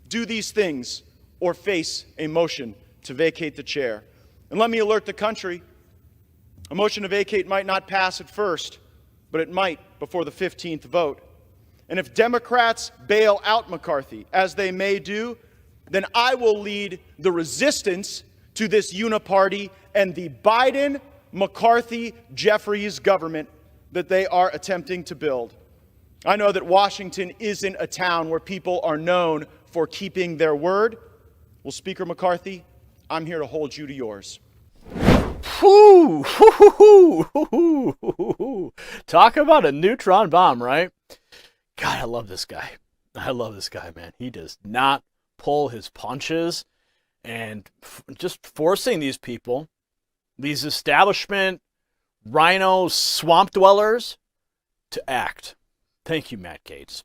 Do these things or face a motion to vacate the chair. And let me alert the country, a motion to vacate might not pass at first, but it might before the 15th vote. And if Democrats bail out McCarthy, as they may do, then I will lead the resistance to this uniparty and the Biden-McCarthy-Jeffries government that they are attempting to build. I know that Washington isn't a town where people are known for keeping their word. Well, Speaker McCarthy, I'm here to hold you to yours. Talk about a neutron bomb, right? God, I love this guy. I love this guy, man. He does not pull his punches, and just forcing these people, these establishment rhino swamp dwellers, to act. Thank you, Matt Gaetz.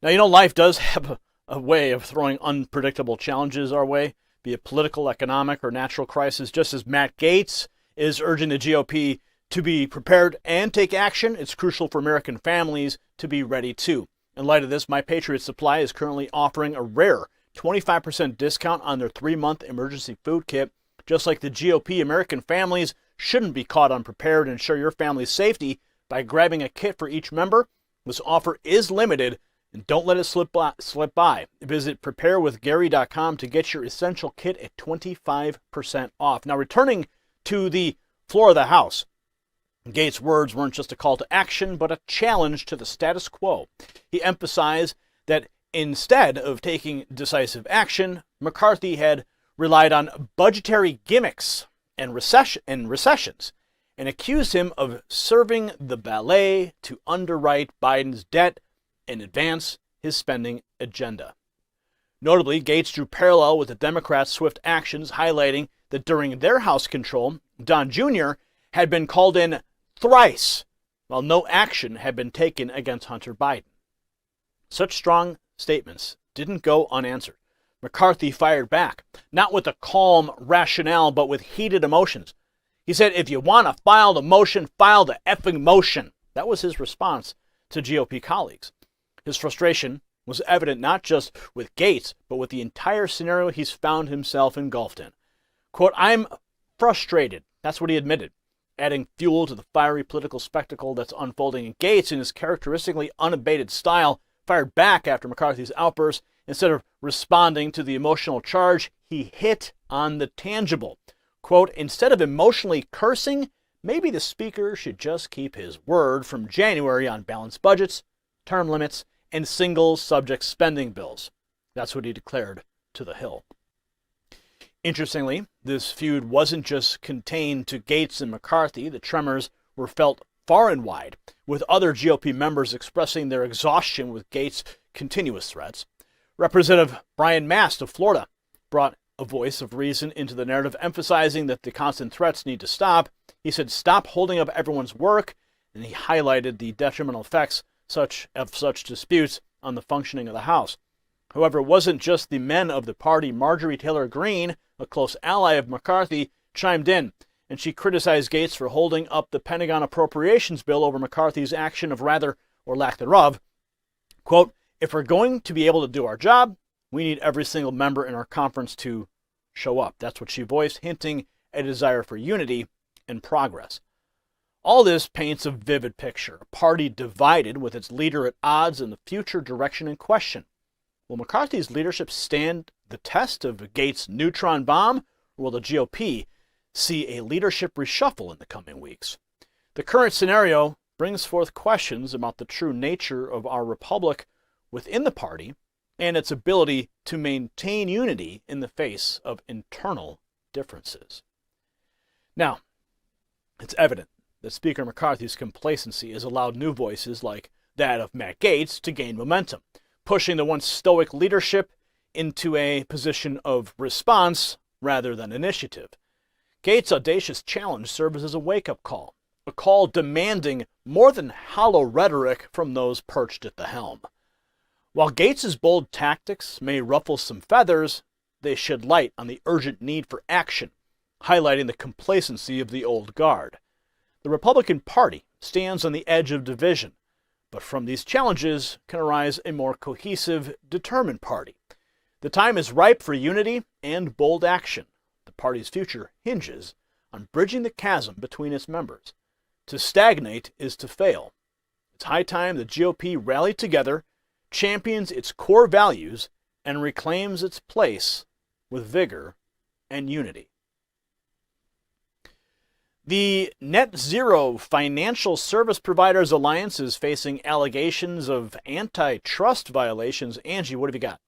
Now, you know, life does have a way of throwing unpredictable challenges our way, be it political, economic, or natural crisis. Just as Matt Gaetz is urging the GOP to be prepared and take action, it's crucial for American families to be ready too. In light of this, My Patriot Supply is currently offering a rare 25% discount on their 3-month emergency food kit. Just like the GOP, American families shouldn't be caught unprepared, and ensure your family's safety by grabbing a kit for each member. This offer is limited, and don't let it slip by. Visit preparewithgary.com to get your essential kit at 25% off. Now, returning to the floor of the House, Gaetz' words weren't just a call to action, but a challenge to the status quo. He emphasized that instead of taking decisive action, McCarthy had relied on budgetary gimmicks and recessions, and accused him of serving the ballet to underwrite Biden's debt and advance his spending agenda. Notably, Gaetz drew parallel with the Democrats' swift actions, highlighting that during their House control, Don Jr. had been called in thrice, while no action had been taken against Hunter Biden. Such strong statements didn't go unanswered. McCarthy fired back, not with a calm rationale, but with heated emotions. He said, "If you want to file the motion, file the effing motion." That was his response to GOP colleagues. His frustration was evident not just with Gaetz, but with the entire scenario he's found himself engulfed in. Quote, "I'm frustrated." That's what he admitted, adding fuel to the fiery political spectacle that's unfolding. And Gaetz, in his characteristically unabated style, fired back after McCarthy's outburst. Instead of responding to the emotional charge, he hit on the tangible. Quote, "Instead of emotionally cursing, maybe the speaker should just keep his word from January on balanced budgets, term limits, and single subject spending bills." That's what he declared to the Hill. Interestingly, this feud wasn't just contained to Gaetz and McCarthy. The tremors were felt far and wide, with other GOP members expressing their exhaustion with Gaetz' continuous threats. Representative Brian Mast of Florida brought a voice of reason into the narrative, emphasizing that the constant threats need to stop. He said, "Stop holding up everyone's work," and he highlighted the detrimental effects of such disputes on the functioning of the House. However, it wasn't just the men of the party. Marjorie Taylor Greene, a close ally of McCarthy, chimed in, and she criticized Gaetz for holding up the Pentagon appropriations bill over McCarthy's action of rather, or lack thereof. Quote, If we're going to be able to do our job, we need every single member in our conference to show up. That's what she voiced, hinting a desire for unity and progress. All this paints a vivid picture, a party divided with its leader at odds and the future direction in question. Will McCarthy's leadership stand the test of Gates' neutron bomb, or will the GOP see a leadership reshuffle in the coming weeks? The current scenario brings forth questions about the true nature of our republic within the party and its ability to maintain unity in the face of internal differences. Now, it's evident that Speaker McCarthy's complacency has allowed new voices like that of Matt Gaetz to gain momentum, pushing the once stoic leadership into a position of response rather than initiative. Gaetz' audacious challenge serves as a wake-up call, a call demanding more than hollow rhetoric from those perched at the helm. While Gaetz' bold tactics may ruffle some feathers, they shed light on the urgent need for action, highlighting the complacency of the old guard. The Republican Party stands on the edge of division, but from these challenges can arise a more cohesive, determined party. The time is ripe for unity and bold action. The party's future hinges on bridging the chasm between its members. To stagnate is to fail. It's high time the GOP rallied together, champions its core values, and reclaims its place with vigor and unity. The Net Zero Financial Service Providers Alliance is facing allegations of antitrust violations. Angie, what have you got?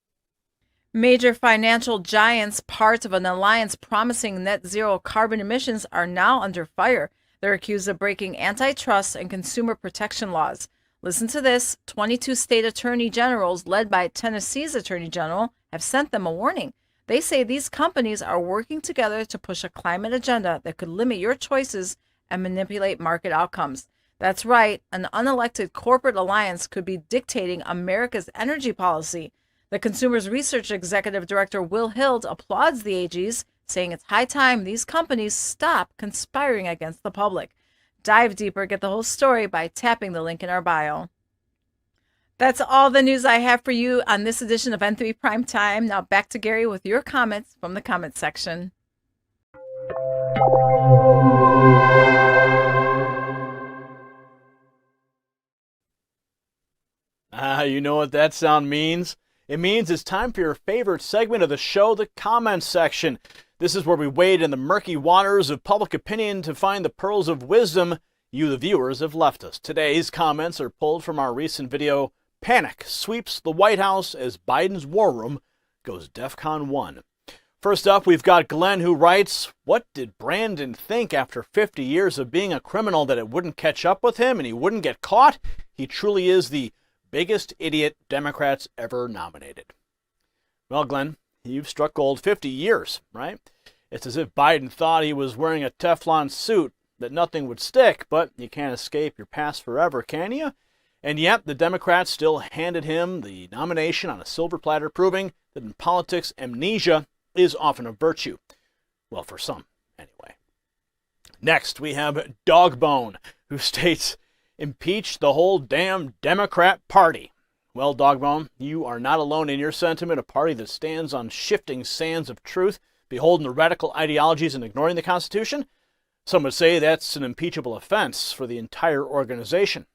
Major financial giants, part of an alliance promising net zero carbon emissions, are now under fire. They're accused of breaking antitrust and consumer protection laws. Listen to this. 22 state attorney generals, led by Tennessee's attorney general, have sent them a warning. They say these companies are working together to push a climate agenda that could limit your choices and manipulate market outcomes. That's right, an unelected corporate alliance could be dictating America's energy policy. The Consumers Research Executive Director Will Hild applauds the AGs, saying it's high time these companies stop conspiring against the public. Dive deeper, get the whole story by tapping the link in our bio. That's all the news I have for you on this edition of N3 Prime Time. Now back to Gary with your comments from the comment section. You know what that sound means? It means it's time for your favorite segment of the show, the comment section. This is where we wade in the murky waters of public opinion to find the pearls of wisdom you, the viewers, have left us. Today's comments are pulled from our recent video, Panic Sweeps the White House as Biden's War Room Goes DEFCON 1. First up, we've got Glenn, who writes, what did Brandon think after 50 years of being a criminal that it wouldn't catch up with him and he wouldn't get caught? He truly is the biggest idiot Democrats ever nominated. Well, Glenn, you've struck gold. 50 years, right? It's as if Biden thought he was wearing a Teflon suit, that nothing would stick, but you can't escape your past forever, can you? And yet, the Democrats still handed him the nomination on a silver platter, proving that in politics, amnesia is often a virtue. Well, for some, anyway. Next, we have Dogbone, who states, impeach the whole damn Democrat Party. Well, Dogbone, you are not alone in your sentiment. A party that stands on shifting sands of truth, beholden to radical ideologies and ignoring the Constitution? Some would say that's an impeachable offense for the entire organization.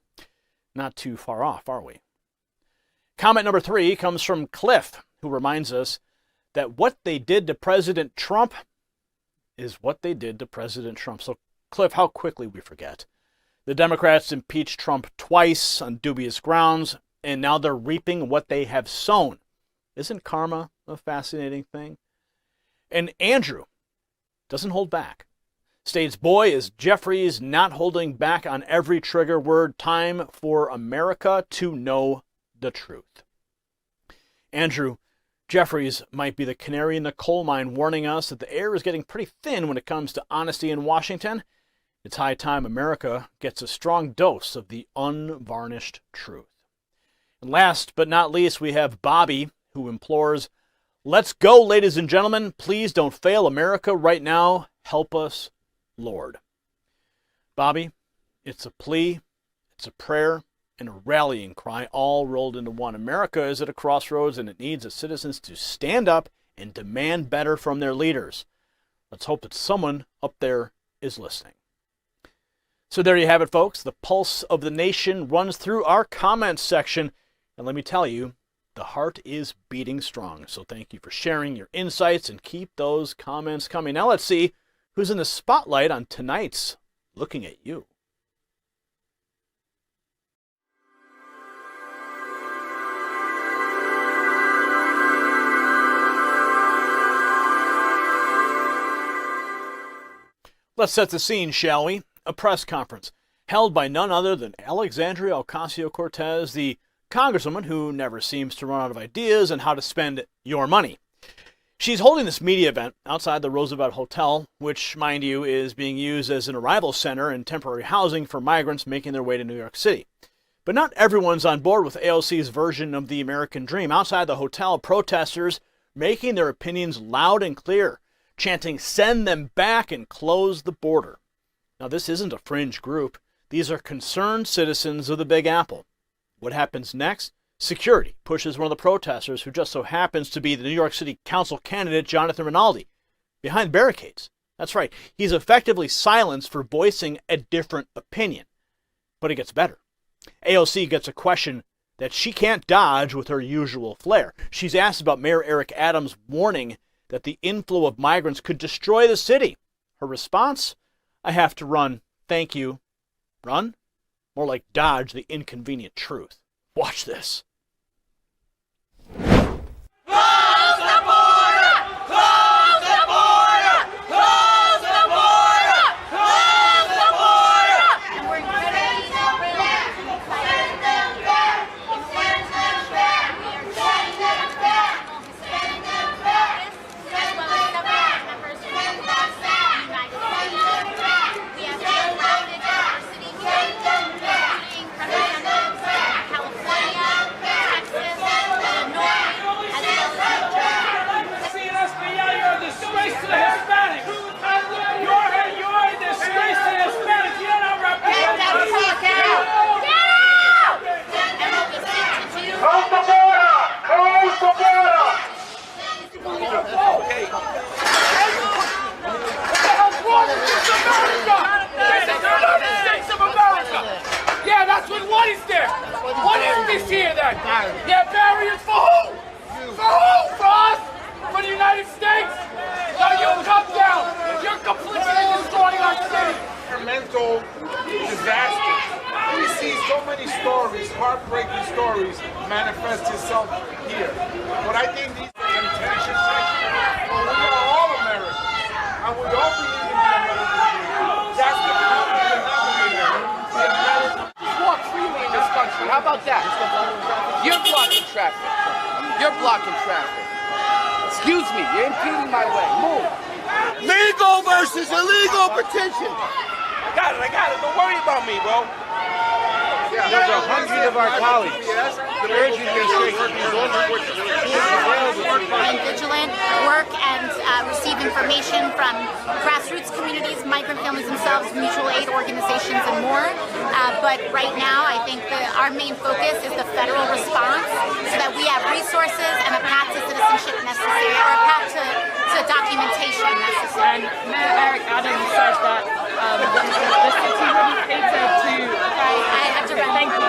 Not too far off, are we? Comment number 3 comes from Cliff, who reminds us that what they did to President Trump is what they did to President Trump. So, Cliff, how quickly we forget. The Democrats impeached Trump twice on dubious grounds, and now they're reaping what they have sown. Isn't karma a fascinating thing? And Andrew doesn't hold back. States, boy, is Jeffries not holding back on every trigger word. Time for America to know the truth. Andrew, Jeffries might be the canary in the coal mine, warning us that the air is getting pretty thin when it comes to honesty in Washington. It's high time America gets a strong dose of the unvarnished truth. And last but not least, we have Bobby, who implores, let's go, ladies and gentlemen. Please don't fail America right now. Help us, Lord. Bobby, it's a plea, it's a prayer, and a rallying cry all rolled into one. America is at a crossroads, and it needs its citizens to stand up and demand better from their leaders. Let's hope that someone up there is listening. So there you have it, folks. The pulse of the nation runs through our comments section. And let me tell you, the heart is beating strong. So thank you for sharing your insights and keep those comments coming. Now let's see who's in the spotlight on tonight's Looking at You. Let's set the scene, shall we? A press conference held by none other than Alexandria Ocasio-Cortez, the congresswoman who never seems to run out of ideas on how to spend your money. She's holding this media event outside the Roosevelt Hotel, which, mind you, is being used as an arrival center and temporary housing for migrants making their way to New York City. But not everyone's on board with AOC's version of the American dream. Outside the hotel, protesters making their opinions loud and clear, chanting, "Send them back and close the border." Now, this isn't a fringe group. These are concerned citizens of the Big Apple. What happens next? Security pushes one of the protesters, who just so happens to be the New York City Council candidate, Jonathan Rinaldi, behind barricades. That's right. He's effectively silenced for voicing a different opinion. But it gets better. AOC gets a question that she can't dodge with her usual flair. She's asked about Mayor Eric Adams' warning that the inflow of migrants could destroy the city. Her response? I have to run. Thank you. Run? More like dodge the inconvenient truth. Watch this. Close the border! Close the border! Close the border! Close the border! And we're ready to send them back! Send them back! Send them back! Send them back! Send them back! Members, send them back! Send them back! We have unloaded diversity. Send them back! Send them back! California, Texas, Illinois, as well as You're a disgrace to the Hispanics. You're a disgrace to the Hispanics. You don't have representation. Get out! And what we seek to do. Close the border! Close the border! Okay. What the hell's wrong with this America? This is the United States of America. Yeah, that's what is there? What is this here then? Yeah, barriers for who? For who? For us? For the United States? No, you come down. You're complicit in destroying our city. Mental disaster. We see so many stories, heartbreaking stories, manifest itself here. But I think these are intentions. We are all Americans, and we all believe in the American dream. That's the common denominator. Just walk freely in this country. How about that? You're blocking traffic. You're blocking traffic. Excuse me, you're impeding my way. Move. Legal versus illegal petition. I got it. Don't worry about me, bro. There's 100 of our colleagues urging administration Being vigilant, work and receive information from grassroots communities, migrant families themselves, mutual aid organizations, and more. But right now, I think our main focus is the federal response, so that we have resources and a path to citizenship necessary, or a path to documentation necessary. And Mayor Eric Adams says that the city wouldn't cater to. I have to run. Thank you.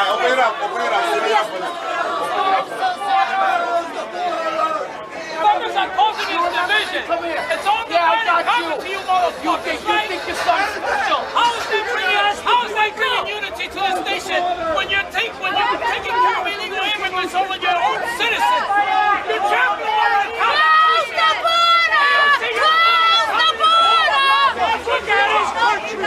Open it up. Focus on causing this division. It's all coming to you, motherfuckers. You think you're something special? How is that bringing unity to this nation when you're taking care of illegal immigrants over your own citizens? You can't be on Close the border! Close the border! Look at this country.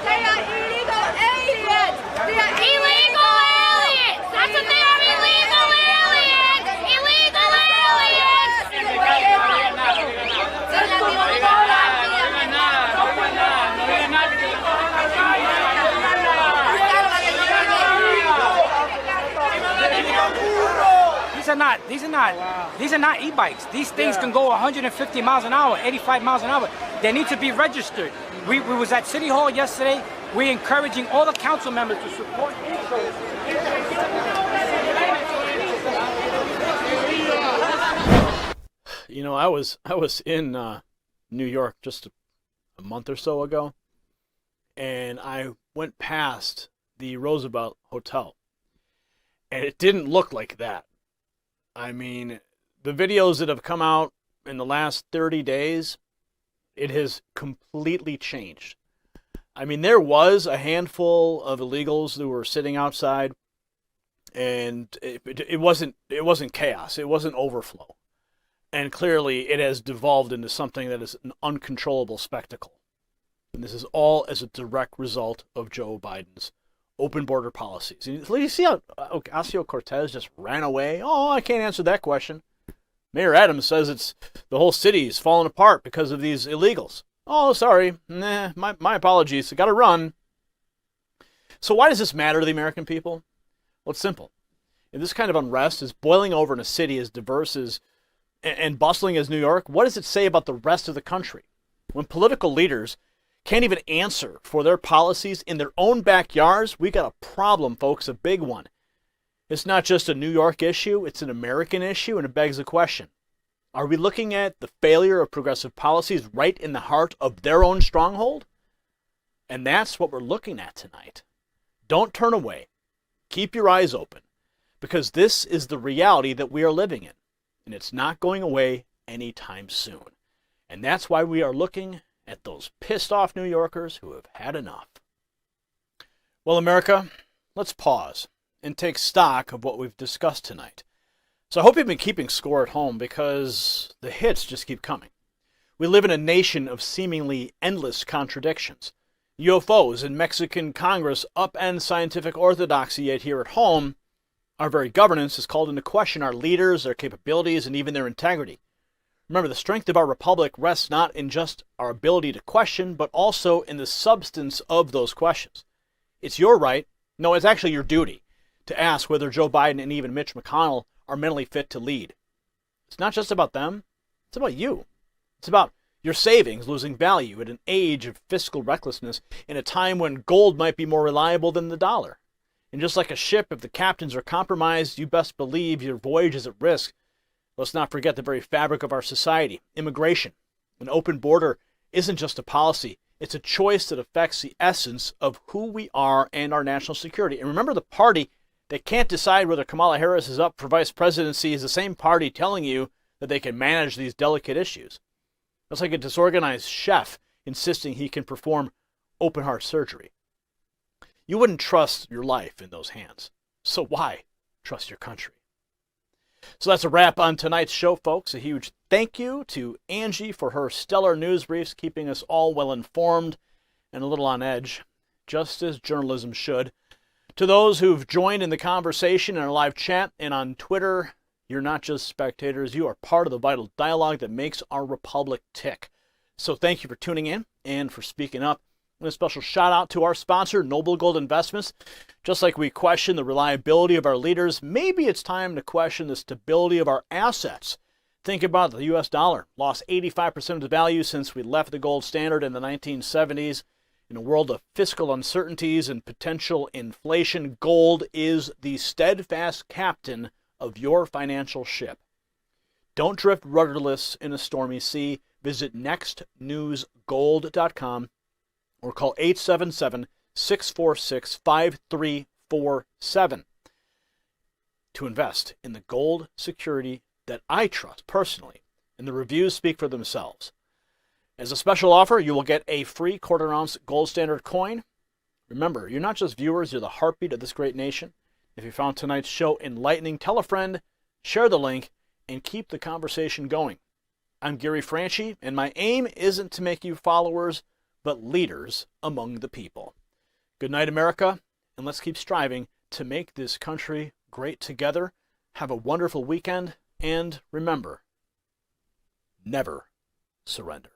They are illegal aliens! They are illegal aliens! That's what they are, illegal aliens! Illegal aliens! These are not e-bikes. These things can go 150 miles an hour, 85 miles an hour. They need to be registered. We was at City Hall yesterday. We're encouraging all the council members to support each other. You know, I was in New York just a month or so ago, and I went past the Roosevelt Hotel, and it didn't look like that. I mean, the videos that have come out in the last 30 days, it has completely changed. I mean, there was a handful of illegals who were sitting outside, and it wasn't chaos. It wasn't overflow. And clearly it has devolved into something that is an uncontrollable spectacle. And this is all as a direct result of Joe Biden's open border policies. And you see how Ocasio-Cortez just ran away? Oh, I can't answer that question. Mayor Adams says it's the whole city is falling apart because of these illegals. Oh, sorry. Nah, my apologies. I got to run. So why does this matter to the American people? Well, it's simple. If this kind of unrest is boiling over in a city as diverse as and bustling as New York, what does it say about the rest of the country? When political leaders can't even answer for their policies in their own backyards, we got a problem, folks, a big one. It's not just a New York issue, it's an American issue, and it begs the question. Are we looking at the failure of progressive policies right in the heart of their own stronghold? And that's what we're looking at tonight. Don't turn away. Keep your eyes open, because this is the reality that we are living in. And it's not going away anytime soon. And that's why we are looking at those pissed off New Yorkers who have had enough. Well, America, let's pause and take stock of what we've discussed tonight. So I hope you've been keeping score at home, because the hits just keep coming. We live in a nation of seemingly endless contradictions. UFOs in Mexican Congress upend scientific orthodoxy, yet here at home, our very governance is called into question our leaders, their capabilities, and even their integrity. Remember, the strength of our republic rests not in just our ability to question, but also in the substance of those questions. It's your right, no, it's actually your duty, to ask whether Joe Biden and even Mitch McConnell are mentally fit to lead. It's not just about them, it's about you. It's about your savings losing value at an age of fiscal recklessness in a time when gold might be more reliable than the dollar. And just like a ship, if the captains are compromised, you best believe your voyage is at risk. Let's not forget the very fabric of our society, immigration. An open border isn't just a policy. It's a choice that affects the essence of who we are and our national security. And remember, the party that can't decide whether Kamala Harris is up for vice presidency is the same party telling you that they can manage these delicate issues. It's like a disorganized chef insisting he can perform open heart surgery. You wouldn't trust your life in those hands. So why trust your country? So that's a wrap on tonight's show, folks. A huge thank you to Angie for her stellar news briefs, keeping us all well informed and a little on edge, just as journalism should. To those who've joined in the conversation in our live chat and on Twitter, you're not just spectators, you are part of the vital dialogue that makes our republic tick. So thank you for tuning in and for speaking up. And a special shout out to our sponsor, Noble Gold Investments. Just like we question the reliability of our leaders, maybe it's time to question the stability of our assets. Think about the U.S. dollar. Lost 85% of its value since we left the gold standard in the 1970s. In a world of fiscal uncertainties and potential inflation, gold is the steadfast captain of your financial ship. Don't drift rudderless in a stormy sea. Visit nextnewsgold.com or call 877-646-5347 to invest in the gold security that I trust personally, and the reviews speak for themselves. As a special offer, you will get a free quarter-ounce gold standard coin. Remember, you're not just viewers, you're the heartbeat of this great nation. If you found tonight's show enlightening, tell a friend, share the link, and keep the conversation going. I'm Gary Franchi, and my aim isn't to make you followers, but leaders among the people. Good night, America, and let's keep striving to make this country great together. Have a wonderful weekend, and remember, never surrender.